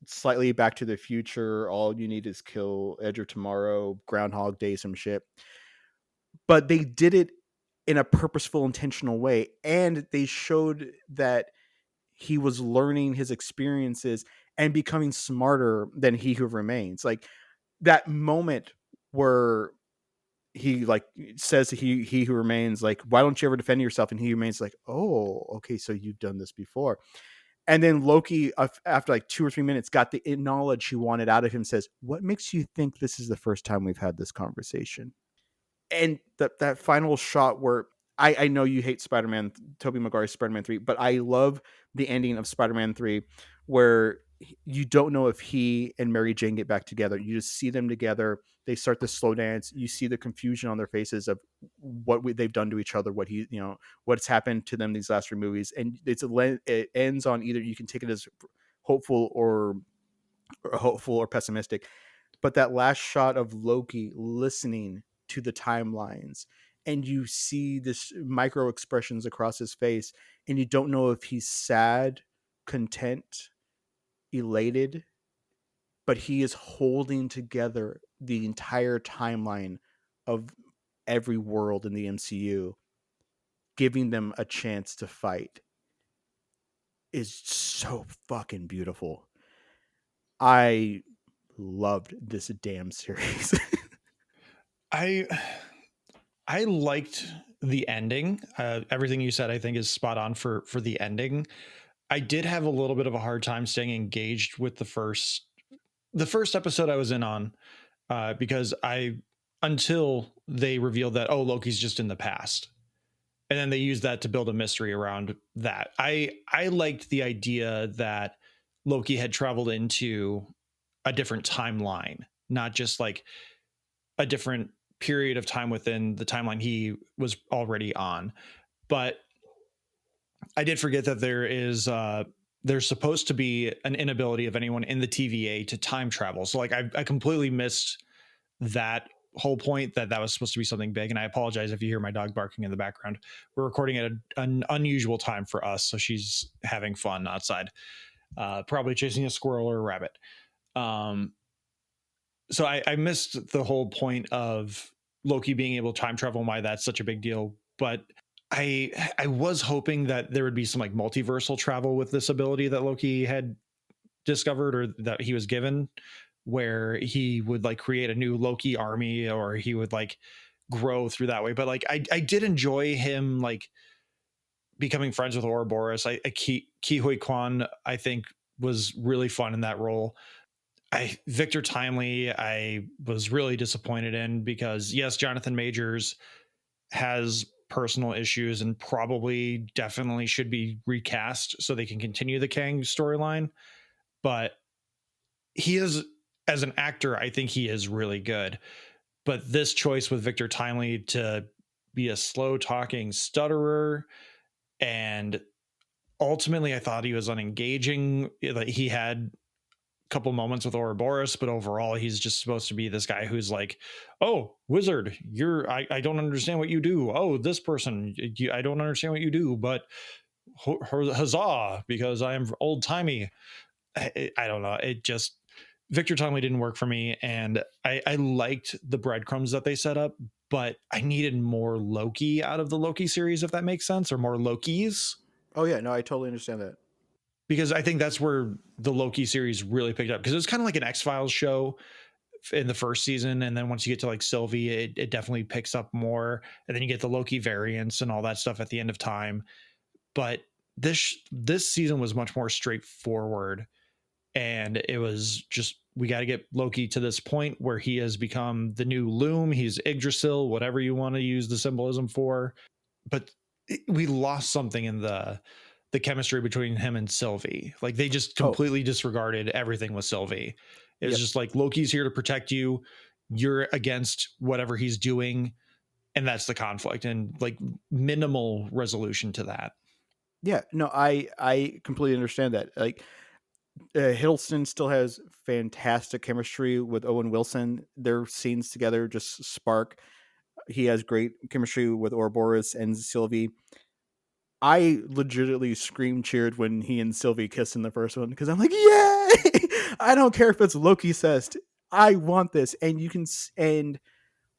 slightly Back to the Future, all you need is kill Edge of Tomorrow, Groundhog Day, some shit, but they did it in a purposeful, intentional way, and they showed that he was learning his experiences and becoming smarter than He Who Remains. Like that moment where he like says to he who remains, like, why don't you ever defend yourself? And He Who Remains like, oh, okay, so you've done this before. And then Loki, after like 2 or 3 minutes, got the knowledge he wanted out of him, says, what makes you think this is the first time we've had this conversation? And that final shot where I know you hate Spider-Man, Tobey Maguire's Spider-Man 3, but I love the ending of Spider-Man 3 where you don't know if he and Mary Jane get back together. You just see them together. They start to slow dance. You see the confusion on their faces of they've done to each other, what's happened to them these last 3 movies, and it ends on either you can take it as hopeful or pessimistic. But that last shot of Loki listening to the timelines, and you see this micro expressions across his face, and you don't know if he's sad, content, elated, but he is holding together the entire timeline of every world in the MCU, giving them a chance to fight, is so fucking beautiful. I loved this damn series. I I liked the ending. Everything you said, I think, is spot on for the ending. I did have a little bit of a hard time staying engaged with the first episode I was in on, because I until they revealed that, oh, Loki's just in the past, and then they used that to build a mystery around that. I liked the idea that Loki had traveled into a different timeline, not just like a different period of time within the timeline he was already on. But I did forget that there's supposed to be an inability of anyone in the TVA to time travel. So like I completely missed that whole point, that was supposed to be something big. And I apologize if you hear my dog barking in the background. We're recording at an unusual time for us, so she's having fun outside, probably chasing a squirrel or a rabbit. Um, so I missed the whole point of Loki being able to time travel and why that's such a big deal. But I was hoping that there would be some like multiversal travel with this ability that Loki had discovered, or that he was given, where he would like create a new Loki army, or he would like grow through that way. But like I did enjoy him like becoming friends with Ouroboros. Ki Hui Kwan, I think, was really fun in that role. Victor Timely, I was really disappointed in, because yes, Jonathan Majors has personal issues and probably definitely should be recast so they can continue the Kang storyline. But he is, as an actor, I think he is really good. But this choice with Victor Timely to be a slow talking stutterer, and ultimately I thought he was unengaging. Like, he had couple moments with Ouroboros, but overall he's just supposed to be this guy who's like, oh, wizard, I don't understand what you do. Oh, this person, I don't understand what you do, but huzzah, because I am old timey. I don't know. It just, Victor Timely didn't work for me, and I liked the breadcrumbs that they set up, but I needed more Loki out of the Loki series, if that makes sense, or more Lokis. Oh yeah, no, I totally understand that. Because I think that's where the Loki series really picked up, because it was kind of like an X-Files show in the first season, and then once you get to like Sylvie, it definitely picks up more, and then you get the Loki variants and all that stuff at the end of time. But this season was much more straightforward, and it was just, we got to get Loki to this point where he has become the new Loom. He's Yggdrasil, whatever you want to use the symbolism for. But we lost something in the chemistry between him and Sylvie. Like, they just Oh, completely disregarded everything with Sylvie. It was yep. just like, Loki's here to protect you. You're against whatever he's doing. And that's the conflict, and like minimal resolution to that. Yeah, no, I completely understand that. Like, Hiddleston still has fantastic chemistry with Owen Wilson. Their scenes together just spark. He has great chemistry with Ouroboros and Sylvie. I legitimately scream cheered when he and Sylvie kissed in the first one, because I'm like, yay! I don't care if it's Loki cest. I want this, and and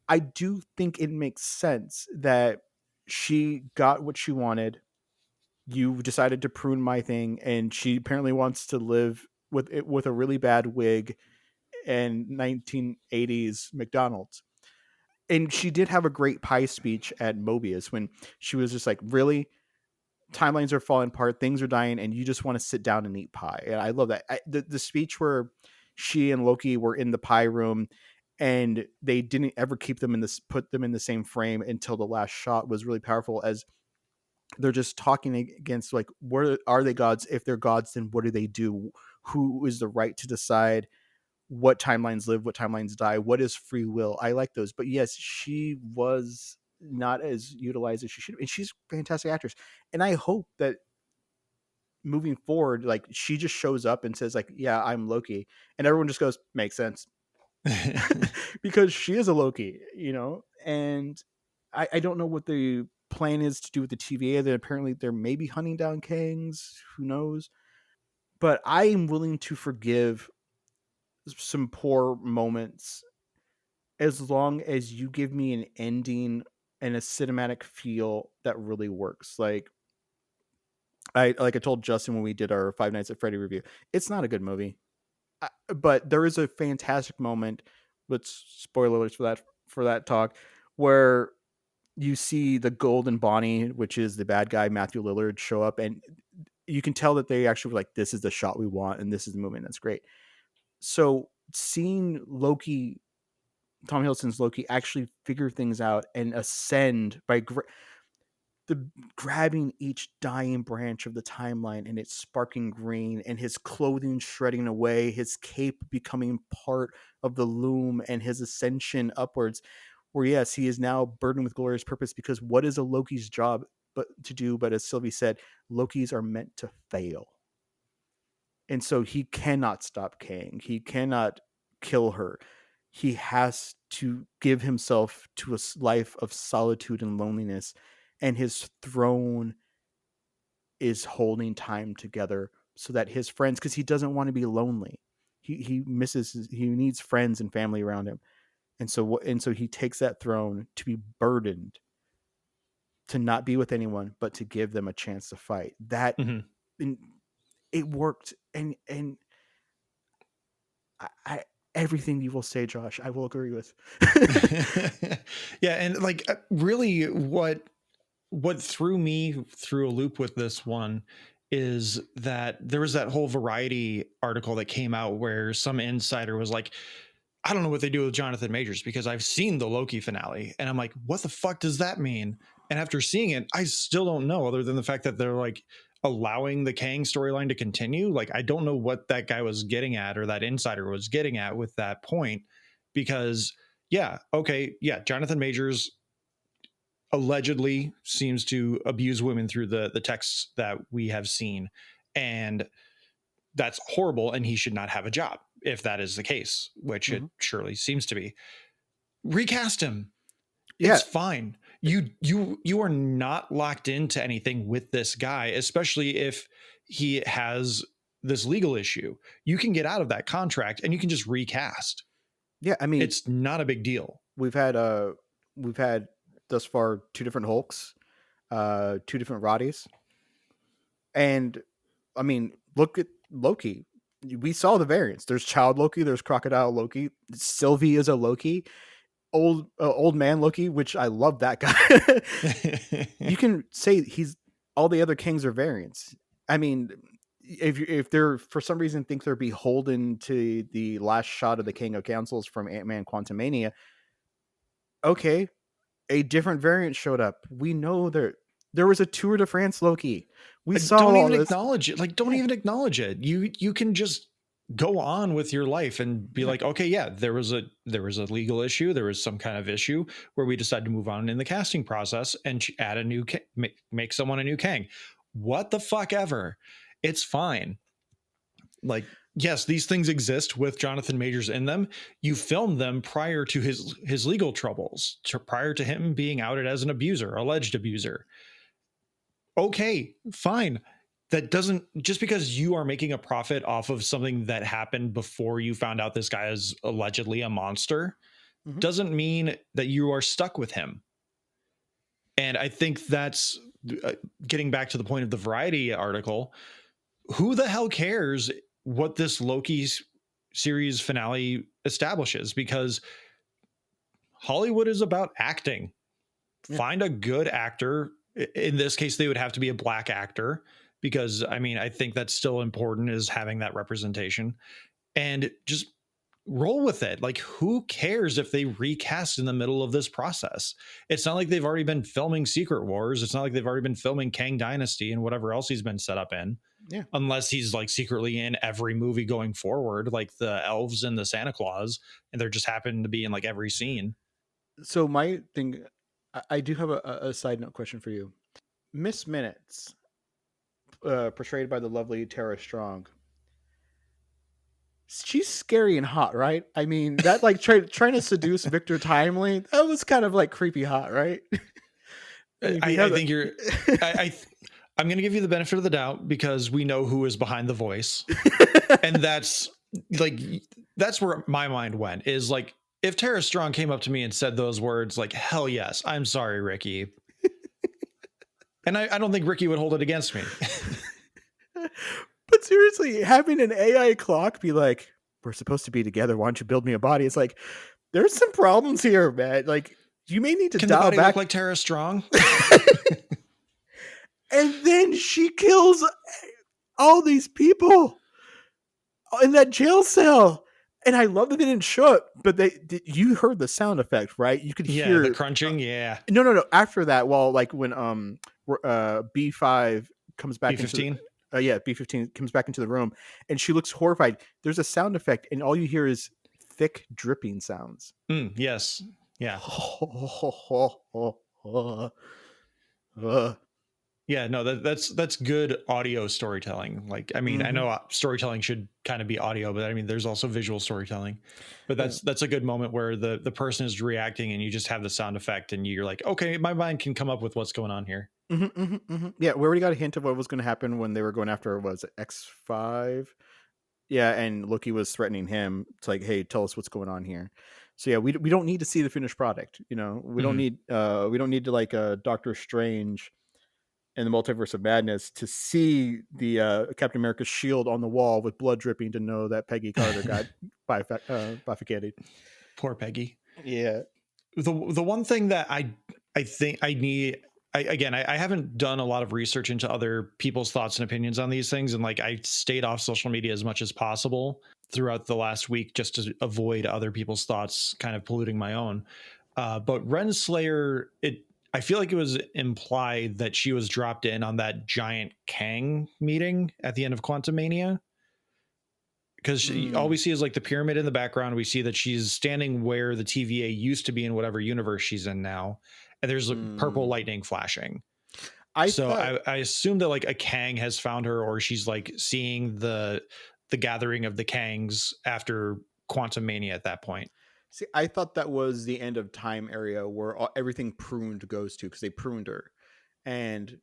I do think it makes sense that she got what she wanted. You decided to prune my thing, and she apparently wants to live with it with a really bad wig and 1980s McDonald's. And she did have a great pie speech at Mobius when she was just like, really, timelines are falling apart, things are dying, and you just want to sit down and eat pie. And I love that. The speech where she and Loki were in the pie room, and they didn't ever keep them put them in the same frame until the last shot, was really powerful, as They're just talking against, like, what are they gods? If they're gods, then what do they do? Who is the right to decide what timelines live, what timelines die? What is free will? I like those. But yes, she was not as utilized as she should, and she's a fantastic actress. And I hope that moving forward, like, she just shows up and says, like, yeah, I'm Loki, and everyone just goes, makes sense. Because she is a Loki, and I don't know what the plan is to do with the TVA. That apparently they're maybe hunting down Kangs, who knows? But I am willing to forgive some poor moments as long as you give me an ending and a cinematic feel that really works. I told Justin when we did our Five Nights at Freddy review, it's not a good movie, but there is a fantastic moment. Let's spoiler alerts for that talk, where you see the Golden Bonnie, which is the bad guy Matthew Lillard, show up, and you can tell that they actually were like, "This is the shot we want, and this is the movement that's great." So seeing Loki, Tom Hiddleston's Loki, actually figure things out and ascend by the grabbing each dying branch of the timeline and it's sparking green, and his clothing shredding away, his cape becoming part of the loom, and his ascension upwards, where yes, he is now burdened with glorious purpose, because what is a Loki's job to do? But as Sylvie said, Lokis are meant to fail. And so he cannot stop Kang. He cannot kill her. He has to give himself to a life of solitude and loneliness, and his throne is holding time together so that his friends, because he doesn't want to be lonely, he needs friends and family around him, and so he takes that throne to be burdened, to not be with anyone, but to give them a chance to fight. That Mhm. and it worked, and I everything you will say, Josh, I will agree with. Yeah, and like really what threw me through a loop with this one is that there was that whole Variety article that came out where some insider was like, I don't know what they do with Jonathan Majors because I've seen the Loki finale. And I'm like, what the fuck does that mean? And after seeing it, I still don't know, other than the fact that they're like allowing the Kang storyline to continue. Like, I don't know what that guy was getting at, or that insider was getting at with that point. Because, yeah, okay, yeah, Jonathan Majors allegedly seems to abuse women through the texts that we have seen. And that's horrible. And he should not have a job if that is the case, which it surely seems to be. Recast him. Yeah. It's fine. You are not locked into anything with this guy, especially if he has this legal issue. You can get out of that contract and you can just recast. Yeah, I mean, It's not a big deal. we've had thus far two different Hulks, two different Roddies, and I mean, look at Loki. We saw the variants. There's Child Loki. There's Crocodile Loki. Sylvie is a Loki. Old man Loki, which I love that guy. You can say he's all the other kings are variants. I mean, if they're for some reason think they're beholden to the last shot of the King of Councils from Ant-Man Quantumania, okay, a different variant showed up. We know there was a Tour de France Loki. We saw don't all even this. acknowledge it. Like, don't even acknowledge it. You can just go on with your life and be like, okay, yeah, there was a legal issue. There was some kind of issue where we decided to move on in the casting process and add a new make someone a new Kang. What the fuck ever. It's fine. Like, yes, these things exist with Jonathan Majors in them. You filmed them prior to his legal troubles, prior to him being outed as an abuser, alleged abuser. Okay, fine. That doesn't, just because you are making a profit off of something that happened before you found out this guy is allegedly a monster, doesn't mean that you are stuck with him. And I think that's getting back to the point of the Variety article. Who the hell cares what this Loki series finale establishes? Because Hollywood is about acting. Find a good actor. In this case, they would have to be a black actor, because I mean, I think that's still important, is having that representation, and just roll with it. Like, who cares if they recast in the middle of this process? It's not like they've already been filming Secret Wars. It's not like they've already been filming Kang Dynasty and whatever else he's been set up in. Yeah. Unless he's like secretly in every movie going forward, like the elves and the Santa Claus, and they're just happen to be in like every scene. So my thing, I do have a side note question for you. Miss Minutes, portrayed by the lovely Tara Strong. She's scary and hot, right? I mean, that like trying to seduce Victor Timely, that was kind of like creepy hot, right? I think you're. I'm going to give you the benefit of the doubt because we know who is behind the voice, and that's where my mind went. Is like, if Tara Strong came up to me and said those words, like, hell yes, I'm sorry, Ricky. And I don't think Ricky would hold it against me. But seriously, having an AI clock be like, we're supposed to be together, why don't you build me a body? It's like, there's some problems here, man. Like, you may need to Can dial the body back. look like Tara Strong? And then she kills all these people in that jail cell. And I love that they didn't show it, but you heard the sound effect, right? You could hear the crunching. Yeah. No. After that, well, like when B5 comes back B15. B15 comes back into the room, and she looks horrified. There's a sound effect, and all you hear is thick dripping sounds. Yes. Yeah. Yeah, no, that's good audio storytelling. Like, I mean, I know storytelling should kind of be audio, but I mean, there's also visual storytelling. But that's a good moment where the person is reacting and you just have the sound effect and you're like, okay, my mind can come up with what's going on here. Yeah, we already got a hint of what was going to happen when they were going after, was it X5? Yeah, and Loki was threatening him. It's like, hey, tell us what's going on here. So yeah, we don't need to see the finished product. You know, we don't need to like Doctor Strange in the Multiverse of Madness to see the Captain America's shield on the wall with blood dripping to know that Peggy Carter got bifurcated. Poor Peggy. Yeah. The one thing that I think I need, I haven't done a lot of research into other people's thoughts and opinions on these things, and like I stayed off social media as much as possible throughout the last week just to avoid other people's thoughts kind of polluting my own. But Renslayer, I feel like it was implied that she was dropped in on that giant Kang meeting at the end of Quantumania. Because all we see is like the pyramid in the background. We see that she's standing where the TVA used to be in whatever universe she's in now. And there's purple lightning flashing. I assume that like a Kang has found her, or she's like seeing the gathering of the Kangs after Quantumania at that point. See, I thought that was the end of time area where everything pruned goes to, because they pruned her, and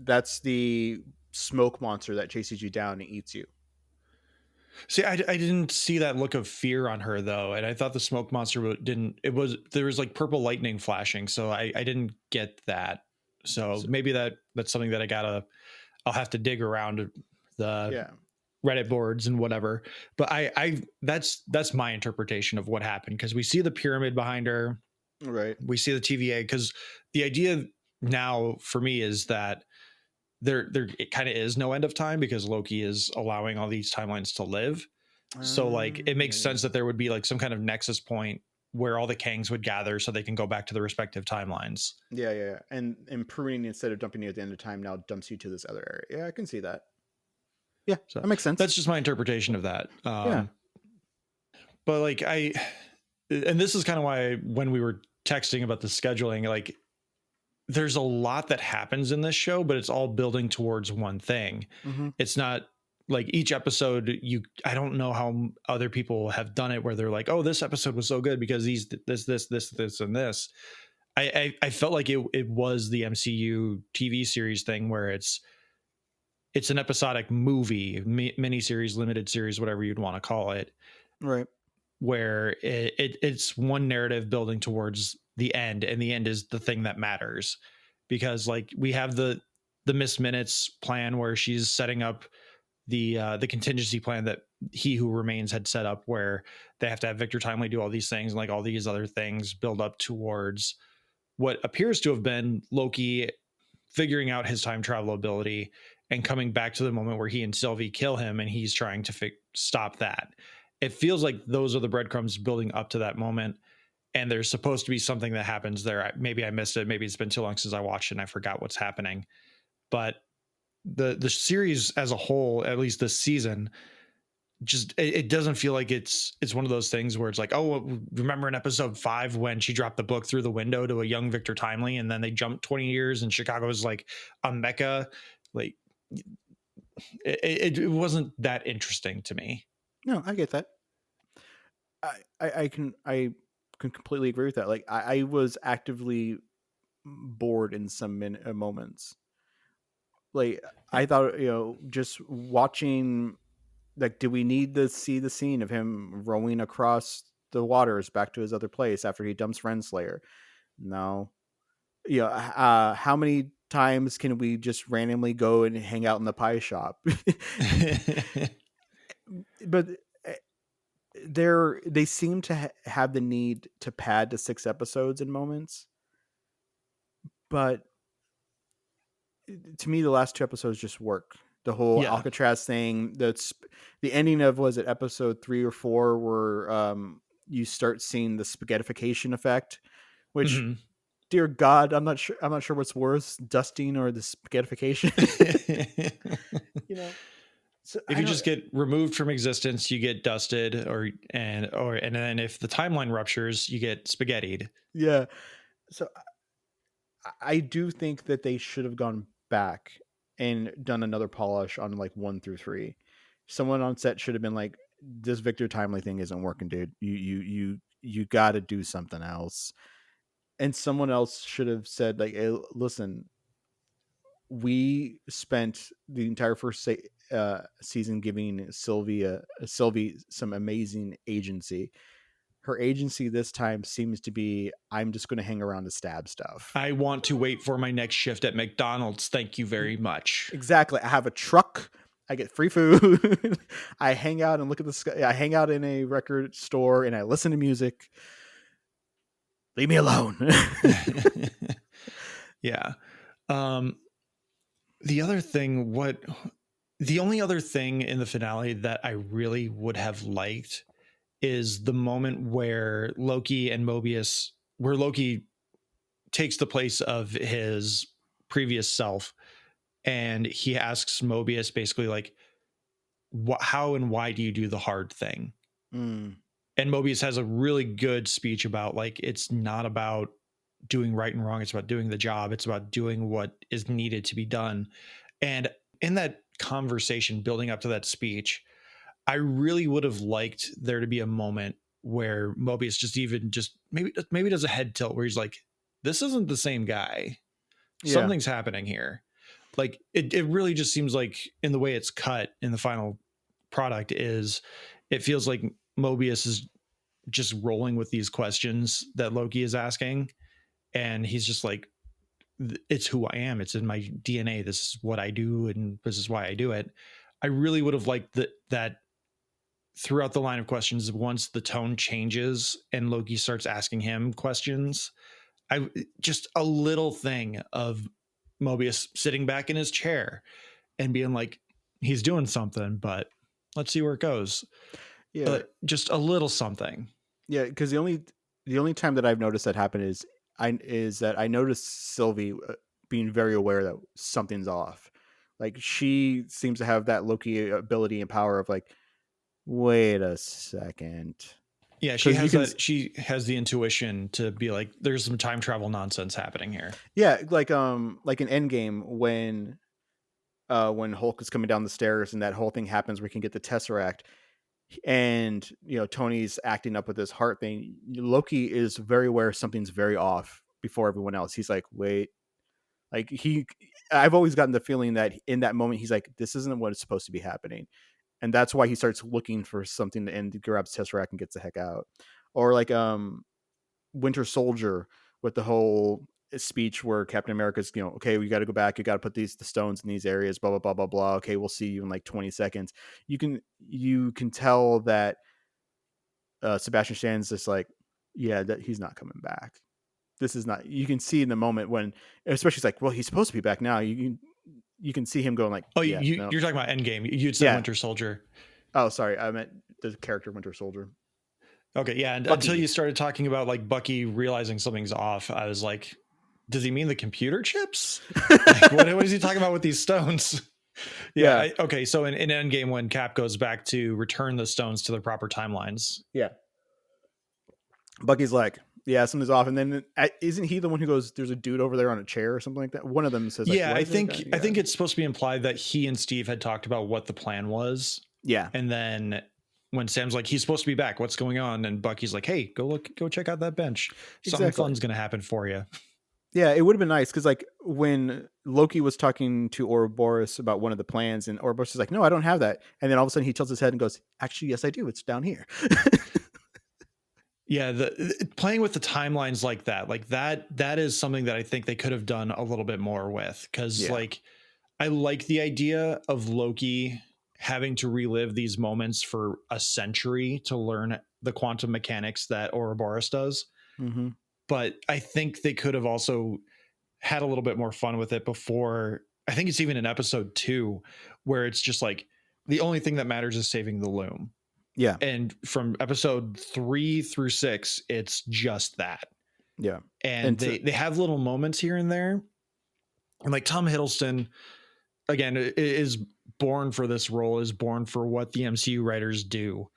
that's the smoke monster that chases you down and eats you. See, I didn't see that look of fear on her though, and I thought the smoke monster didn't. There was like purple lightning flashing, so I didn't get that. So maybe that's something that I'll have to dig around the Reddit boards and whatever. But that's my interpretation of what happened, because we see the pyramid behind her, right? We see the TVA, because the idea now for me is that there it kind of is no end of time, because Loki is allowing all these timelines to live. So like it makes sense that there would be like some kind of nexus point where all the Kangs would gather so they can go back to the respective timelines. Yeah. And pruning, instead of dumping you at the end of time, now dumps you to this other area. Yeah, I can see that. Yeah, so that makes sense. That's just my interpretation of that. But like and this is kind of why when we were texting about the scheduling, like there's a lot that happens in this show, but it's all building towards one thing. It's not like each episode, I don't know how other people have done it where they're like, oh, this episode was so good because this and this. I felt like it was the MCU TV series thing where it's an episodic movie, miniseries, limited series, whatever you'd want to call it. Right. Where it's one narrative building towards the end, and the end is the thing that matters. Because like we have the Miss Minutes plan where she's setting up the contingency plan that He Who Remains had set up, where they have to have Victor Timely do all these things, and like all these other things build up towards what appears to have been Loki figuring out his time travel ability and coming back to the moment where he and Sylvie kill him and he's trying to stop that. It feels like those are the breadcrumbs building up to that moment. And there's supposed to be something that happens there. Maybe I missed it. Maybe it's been too long since I watched it and I forgot what's happening. But the series as a whole, at least this season, just it doesn't feel like it's one of those things where it's like, oh, remember in episode 5 when she dropped the book through the window to a young Victor Timely and then they jumped 20 years and Chicago is like a mecca. Like it wasn't that interesting to me. No, I get that. I can completely agree with that. Like I was actively bored in some moments. Like I thought, just watching, like, do we need to see the scene of him rowing across the waters back to his other place after he dumps Renslayer? No. How many times can we just randomly go and hang out in the pie shop? But they seem to have the need to pad to 6 episodes in moments. But to me, the last 2 episodes just work. The whole Alcatraz thing, the ending of, was it episode 3 or 4, where you start seeing the spaghettification effect, which, dear God, I'm not sure what's worse, dusting or the spaghettification. So if you just get removed from existence, you get dusted, and then if the timeline ruptures, you get spaghettied. Yeah. So I do think that they should have gone back and done another polish on like 1 through 3. Someone on set should have been like, this Victor Timely thing isn't working, dude. You got to do something else. And someone else should have said, like, hey, listen, we spent the entire first season giving Sylvie some amazing agency. Her agency this time seems to be, I'm just going to hang around to stab stuff. I want to wait for my next shift at McDonald's. Thank you very much. Exactly. I have a truck. I get free food. I hang out and look at the sky. I hang out in a record store and I listen to music. Leave me alone. Yeah. The only other thing in the finale that I really would have liked is the moment where Loki takes the place of his previous self, and he asks Mobius basically like, how and why do you do the hard thing? And Mobius has a really good speech about, like, it's not about doing right and wrong. It's about doing the job. It's about doing what is needed to be done. And in that conversation building up to that speech, I really would have liked there to be a moment where Mobius just maybe does a head tilt where he's like, this isn't the same guy. Yeah. Something's happening here. Like it really just seems like, in the way it's cut in the final product, it feels like Mobius is just rolling with these questions that Loki is asking. And he's just like, it's who I am. It's in my DNA. This is what I do. And this is why I do it. I really would have liked that throughout the line of questions, once the tone changes and Loki starts asking him questions, just a little thing of Mobius sitting back in his chair and being like, he's doing something, but let's see where it goes. Yeah. Just a little something. Yeah. Cause the only time that I've noticed that happen is that I noticed Sylvie being very aware that something's off. Like, she seems to have that Loki ability and power of like, wait a second. Yeah, she has the intuition to be like, there's some time travel nonsense happening here. Yeah, like in Endgame when Hulk is coming down the stairs and that whole thing happens where he can get the Tesseract, and Tony's acting up with this heart thing. Loki is very aware something's very off before everyone else. He's like, wait, like I've always gotten the feeling that in that moment he's like, this isn't what is supposed to be happening. And that's why he starts looking for something and grabs Tesseract and gets the heck out. Or like Winter Soldier with the whole speech where Captain America's, okay, we got to go back. You got to put the stones in these areas, blah, blah, blah, blah, blah. Okay, we'll see you in like 20 seconds. You can tell that Sebastian Stan's just like, yeah, that he's not coming back. this is not. You can see in the moment when, especially, it's like, well, he's supposed to be back now. You can see him going like, Oh, yeah, no. you're talking about Endgame. You'd said Yeah. Winter Soldier. Oh, sorry, I meant the character Winter Soldier. Okay, yeah. And Bucky. until you started talking about like Bucky realizing something's off, I was like, does he mean the computer chips? Like, what is he talking about with these stones? Yeah. Okay. So in Endgame, when Cap goes back to return the stones to their proper timelines. Yeah. Bucky's like, yeah, something's off, and then isn't he the one who goes, "There's a dude over there on a chair" or something like that? One of them says, like, yeah, "What I is think it?" I think it's supposed to be implied that he and Steve had talked about what the plan was. Yeah. And then when Sam's like, he's supposed to be back, what's going on? And Bucky's like, hey, go check out that bench. Something fun's gonna happen for you. Yeah, it would have been nice because, like, when Loki was talking to Ouroboros about one of the plans, and Ouroboros is like, "No, I don't have that," and then all of a sudden he tilts his head and goes, "Actually, yes, I do. It's down here." Yeah, the playing with the timelines like that is something that I think they could have done a little bit more with, because like I like the idea of Loki having to relive these moments for a century to learn the quantum mechanics that Ouroboros does. Mm-hmm. But I think they could have also had a little bit more fun with it before. I think it's even in episode 2 where it's just like the only thing that matters is saving the loom. Yeah. And from episode 3 through 6, it's just that. Yeah. And they have little moments here and there. And like Tom Hiddleston, again, is born for this role, is born for what the MCU writers do.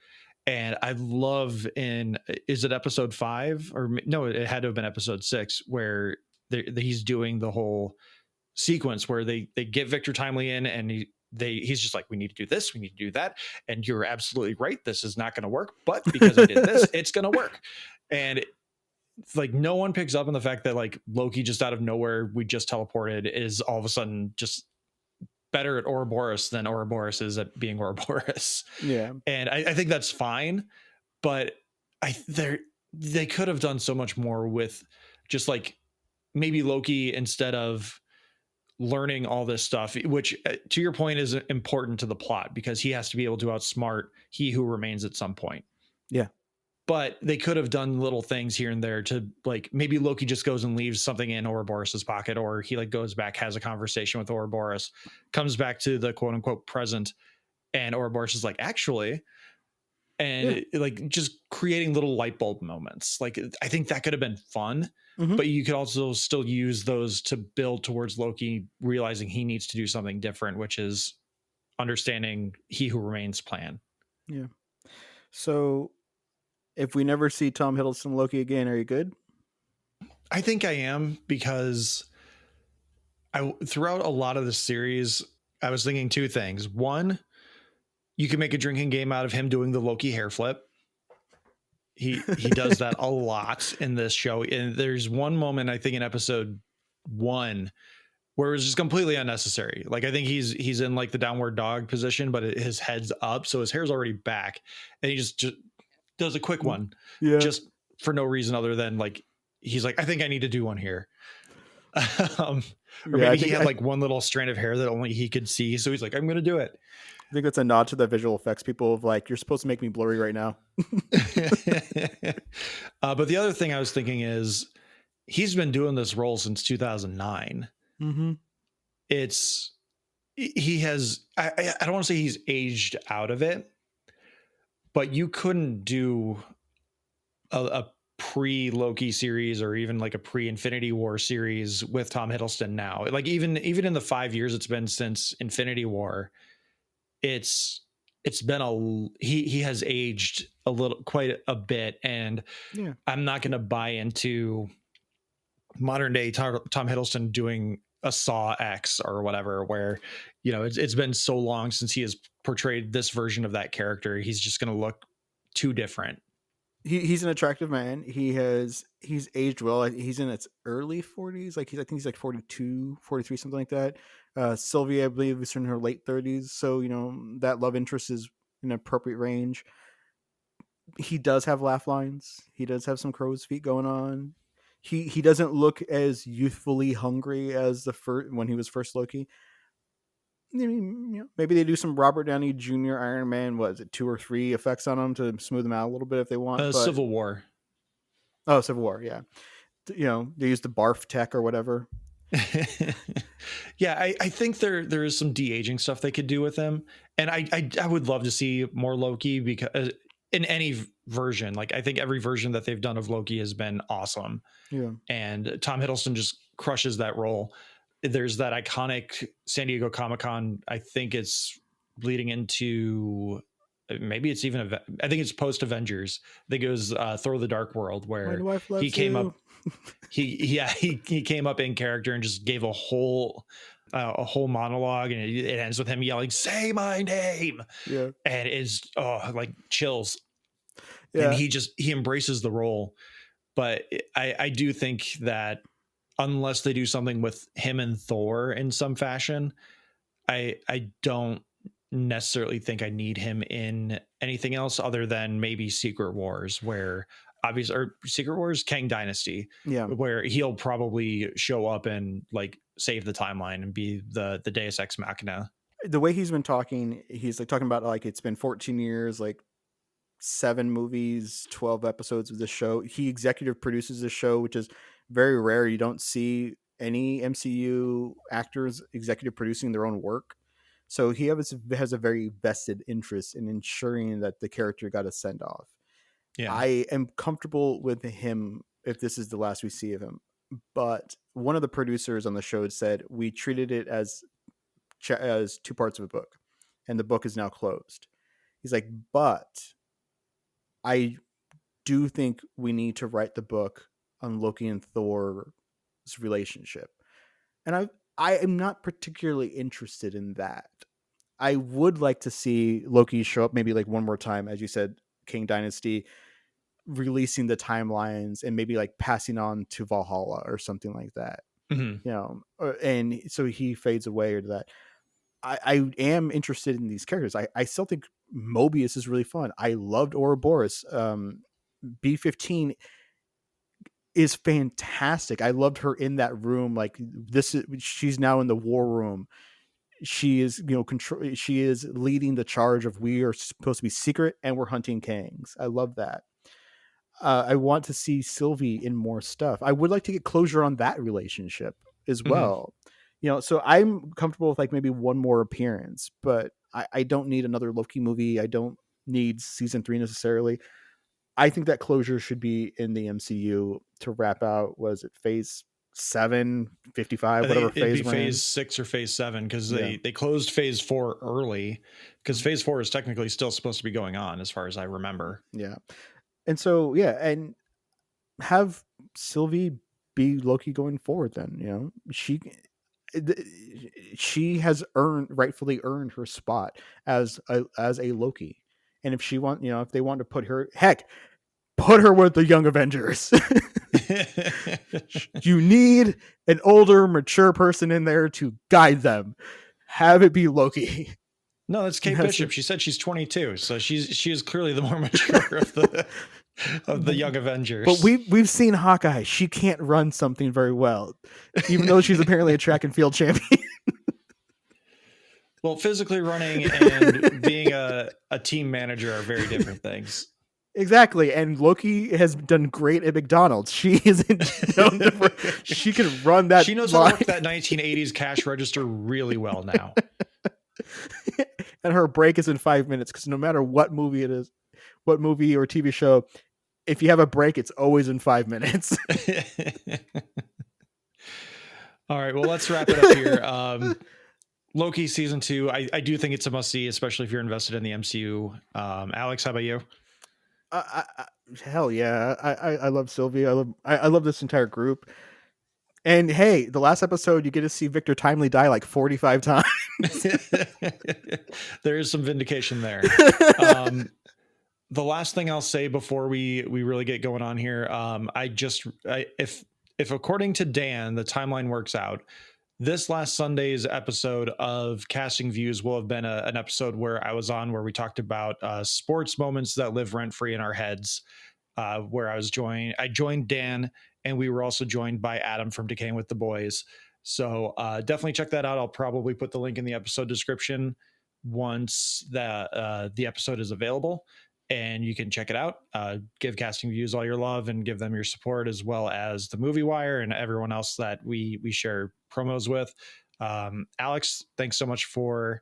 And I love is it episode 5 or no, it had to have been episode 6 where he's doing the whole sequence where they get Victor Timely in, and he's just like, we need to do this, we need to do that, and you're absolutely right, this is not going to work, but because I did this, it's going to work. And like no one picks up on the fact that like Loki just out of nowhere, we just teleported, is all of a sudden just better at Ouroboros than Ouroboros is at being Ouroboros. Yeah. And I think that's fine, but they could have done so much more with just like maybe Loki, instead of learning all this stuff, which to your point is important to the plot because he has to be able to outsmart he who remains at some point. Yeah. But they could have done little things here and there to like, maybe Loki just goes and leaves something in Ouroboros's pocket, or he like goes back, has a conversation with Ouroboros, comes back to the quote unquote present, and Ouroboros is like, actually, and like just creating little light bulb moments. Like, I think that could have been fun, but you could also still use those to build towards Loki realizing he needs to do something different, which is understanding he who remains plan. Yeah. So if we never see Tom Hiddleston Loki again, are you good? I think I am, because throughout a lot of the series, I was thinking two things. One, you can make a drinking game out of him doing the Loki hair flip. He does that a lot in this show. And there's one moment, I think in episode 1, where it was just completely unnecessary. Like, I think he's in like the downward dog position, but his head's up, so his hair's already back, and he just does a quick one, just for no reason other than like, he's like, I think I need to do one here. Or maybe he had like one little strand of hair that only he could see, so he's like, I'm gonna do it. I think that's a nod to the visual effects people of like, you're supposed to make me blurry right now. But the other thing I was thinking is he's been doing this role since 2009. He has, I don't want to say he's aged out of it, but you couldn't do a pre-Loki series or even like a pre-Infinity War series with Tom Hiddleston now. Like even in the 5 years it's been since Infinity War, it's been he has aged quite a bit, and I'm not going to buy into modern day Tom Hiddleston doing a Saw X or whatever, where, you know, it's been so long since he has portrayed this version of that character. He's just going to look too different. He's an attractive man. He's aged well. He's in its early 40s. Like I think he's like 42, 43, something like that. Sylvia, I believe, is in her late 30s. So, you know, that love interest is in an appropriate range. He does have laugh lines. He does have some crow's feet going on. He doesn't look as youthfully hungry as when he was first Loki. I mean, you know, maybe they do some Robert Downey Jr. Iron Man, what is it, 2 or 3 effects on him to smooth him out a little bit if they want. Civil War. Oh, Civil War, yeah. You know, they use the barf tech or whatever. Yeah, I think there is some de-aging stuff they could do with him, and I would love to see more Loki, because in any version, like I think every version that they've done of Loki has been awesome, Yeah. and Tom Hiddleston just crushes that role. There's that iconic San Diego Comic-Con. I think it's leading into, maybe it's even I think it's post Avengers. I think it was Thor: The Dark World, My where wife he loves came you. up he came up in character and just gave a whole monologue, and it ends with him yelling, "Say my name," Yeah. and is like chills. And Yeah. he embraces the role. But I do think that unless they do something with him and Thor in some fashion, I don't necessarily think I need him in anything else other than maybe Secret Wars, where obviously, or Secret Wars, Kang Dynasty, Yeah. where he'll probably show up and like save the timeline and be the Deus Ex Machina. The way he's been talking, he's like talking about like it's been 14 years, like 7 movies, 12 episodes of the show. He executive produces the show, which is very rare. You don't see any MCU actors executive producing their own work. So he has a very vested interest in ensuring that the character got a send off. Yeah. I am comfortable with him if this is the last we see of him. But one of the producers on the show said we treated it as 2 parts of a book, and the book is now closed. He's like, but I do think we need to write the book on Loki and Thor's relationship. And I am not particularly interested in that. I would like to see Loki show up maybe like one more time, as you said, King Dynasty, releasing the timelines and maybe like passing on to Valhalla or something like that. Mhm. You know, and so he fades away or that. I am interested in these characters. I still think Mobius is really fun. I loved Ouroboros. B-15 is fantastic. I loved her in that room. Like she's now in the war room. She is, control. She is leading the charge of we are supposed to be secret and we're hunting Kangs. I love that. I want to see Sylvie in more stuff. I would like to get closure on that relationship as Mhm. well. So I'm comfortable with like maybe one more appearance, but I don't need another Loki movie. I don't need season 3 necessarily. I think that closure should be in the MCU to wrap out. Was it phase 7, 55, I whatever think it'd phase be we're in? phase 6 or phase 7, because Yeah. they closed phase 4 early, because phase 4 is technically still supposed to be going on as far as I remember. Yeah. And so, yeah. And have Sylvie be Loki going forward then, she has rightfully earned her spot as a Loki. And if if they want to put her, heck, put her with the Young Avengers. You need an older, mature person in there to guide them. Have it be Loki. No, that's Kate Bishop. She said she's 22, so she is clearly the more mature of the Young Avengers. But we've seen Hawkeye. She can't run something very well, even though she's apparently a track and field champion. Well, physically running and being a team manager are very different things. Exactly, and Loki has done great at McDonald's. She isn't known she can run that. She knows how to work that 1980s cash register really well now. And her break is in 5 minutes, because no matter what movie it is, what movie or TV show, if you have a break, it's always in 5 minutes. All right, well, let's wrap it up here. Loki season 2, I do think it's a must see, especially if you're invested in the MCU. Alex, how about you? Hell yeah, I love Sylvie. I love this entire group. And hey, the last episode, you get to see Victor Timely die like 45 times. There is some vindication there. The last thing I'll say before we really get going on here, if according to Dan, the timeline works out, this last Sunday's episode of Casting Views will have been an episode where I was on, where we talked about sports moments that live rent free in our heads. Where I joined Dan, and we were also joined by Adam from Decaying with the Boys. So definitely check that out. I'll probably put the link in the episode description once the episode is available. and you can check it out. Give Casting Views all your love and give them your support, as well as the Movie Wire and everyone else that we share promos with. Alex, thanks so much for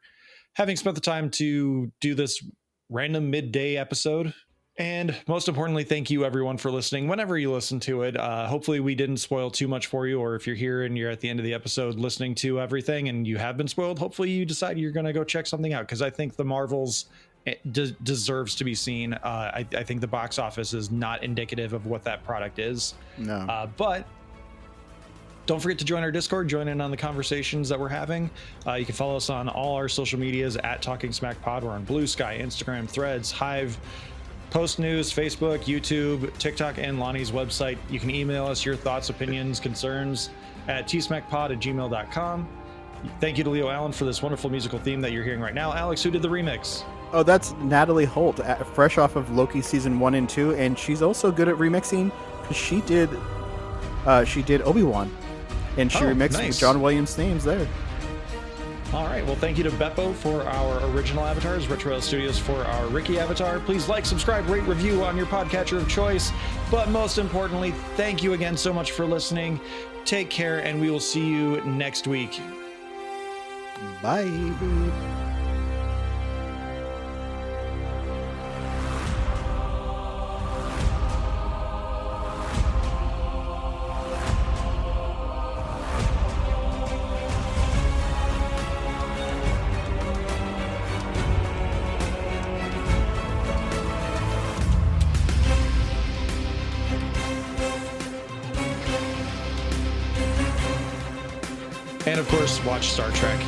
having spent the time to do this random midday episode. And most importantly, thank you everyone for listening whenever you listen to it. Hopefully we didn't spoil too much for you, or if you're here and you're at the end of the episode listening to everything and you have been spoiled, hopefully you decide you're going to go check something out, because I think the Marvels deserves to be seen. I think the box office is not indicative of what that product is. No. But don't forget to join our Discord, join in on the conversations that we're having. You can follow us on all our social medias at Talking Smack Pod. We're on Blue Sky, Instagram, Threads, Hive, Post News, Facebook, YouTube, TikTok, and Lonnie's website. You can email us your thoughts, opinions, concerns at tsmackpod@gmail.com. Thank you to Leo Allen for this wonderful musical theme that you're hearing right now. Alex, who did the remix? Oh, that's Natalie Holt, fresh off of Loki season 1 and 2, and she's also good at remixing because she did Obi-Wan, and she remixed John Williams' themes there. All right. Well, thank you to Beppo for our original avatars, Retro Studios for our Ricky avatar. Please like, subscribe, rate, review on your podcatcher of choice. But most importantly, thank you again so much for listening. Take care, and we will see you next week. Bye. And of course, watch Star Trek.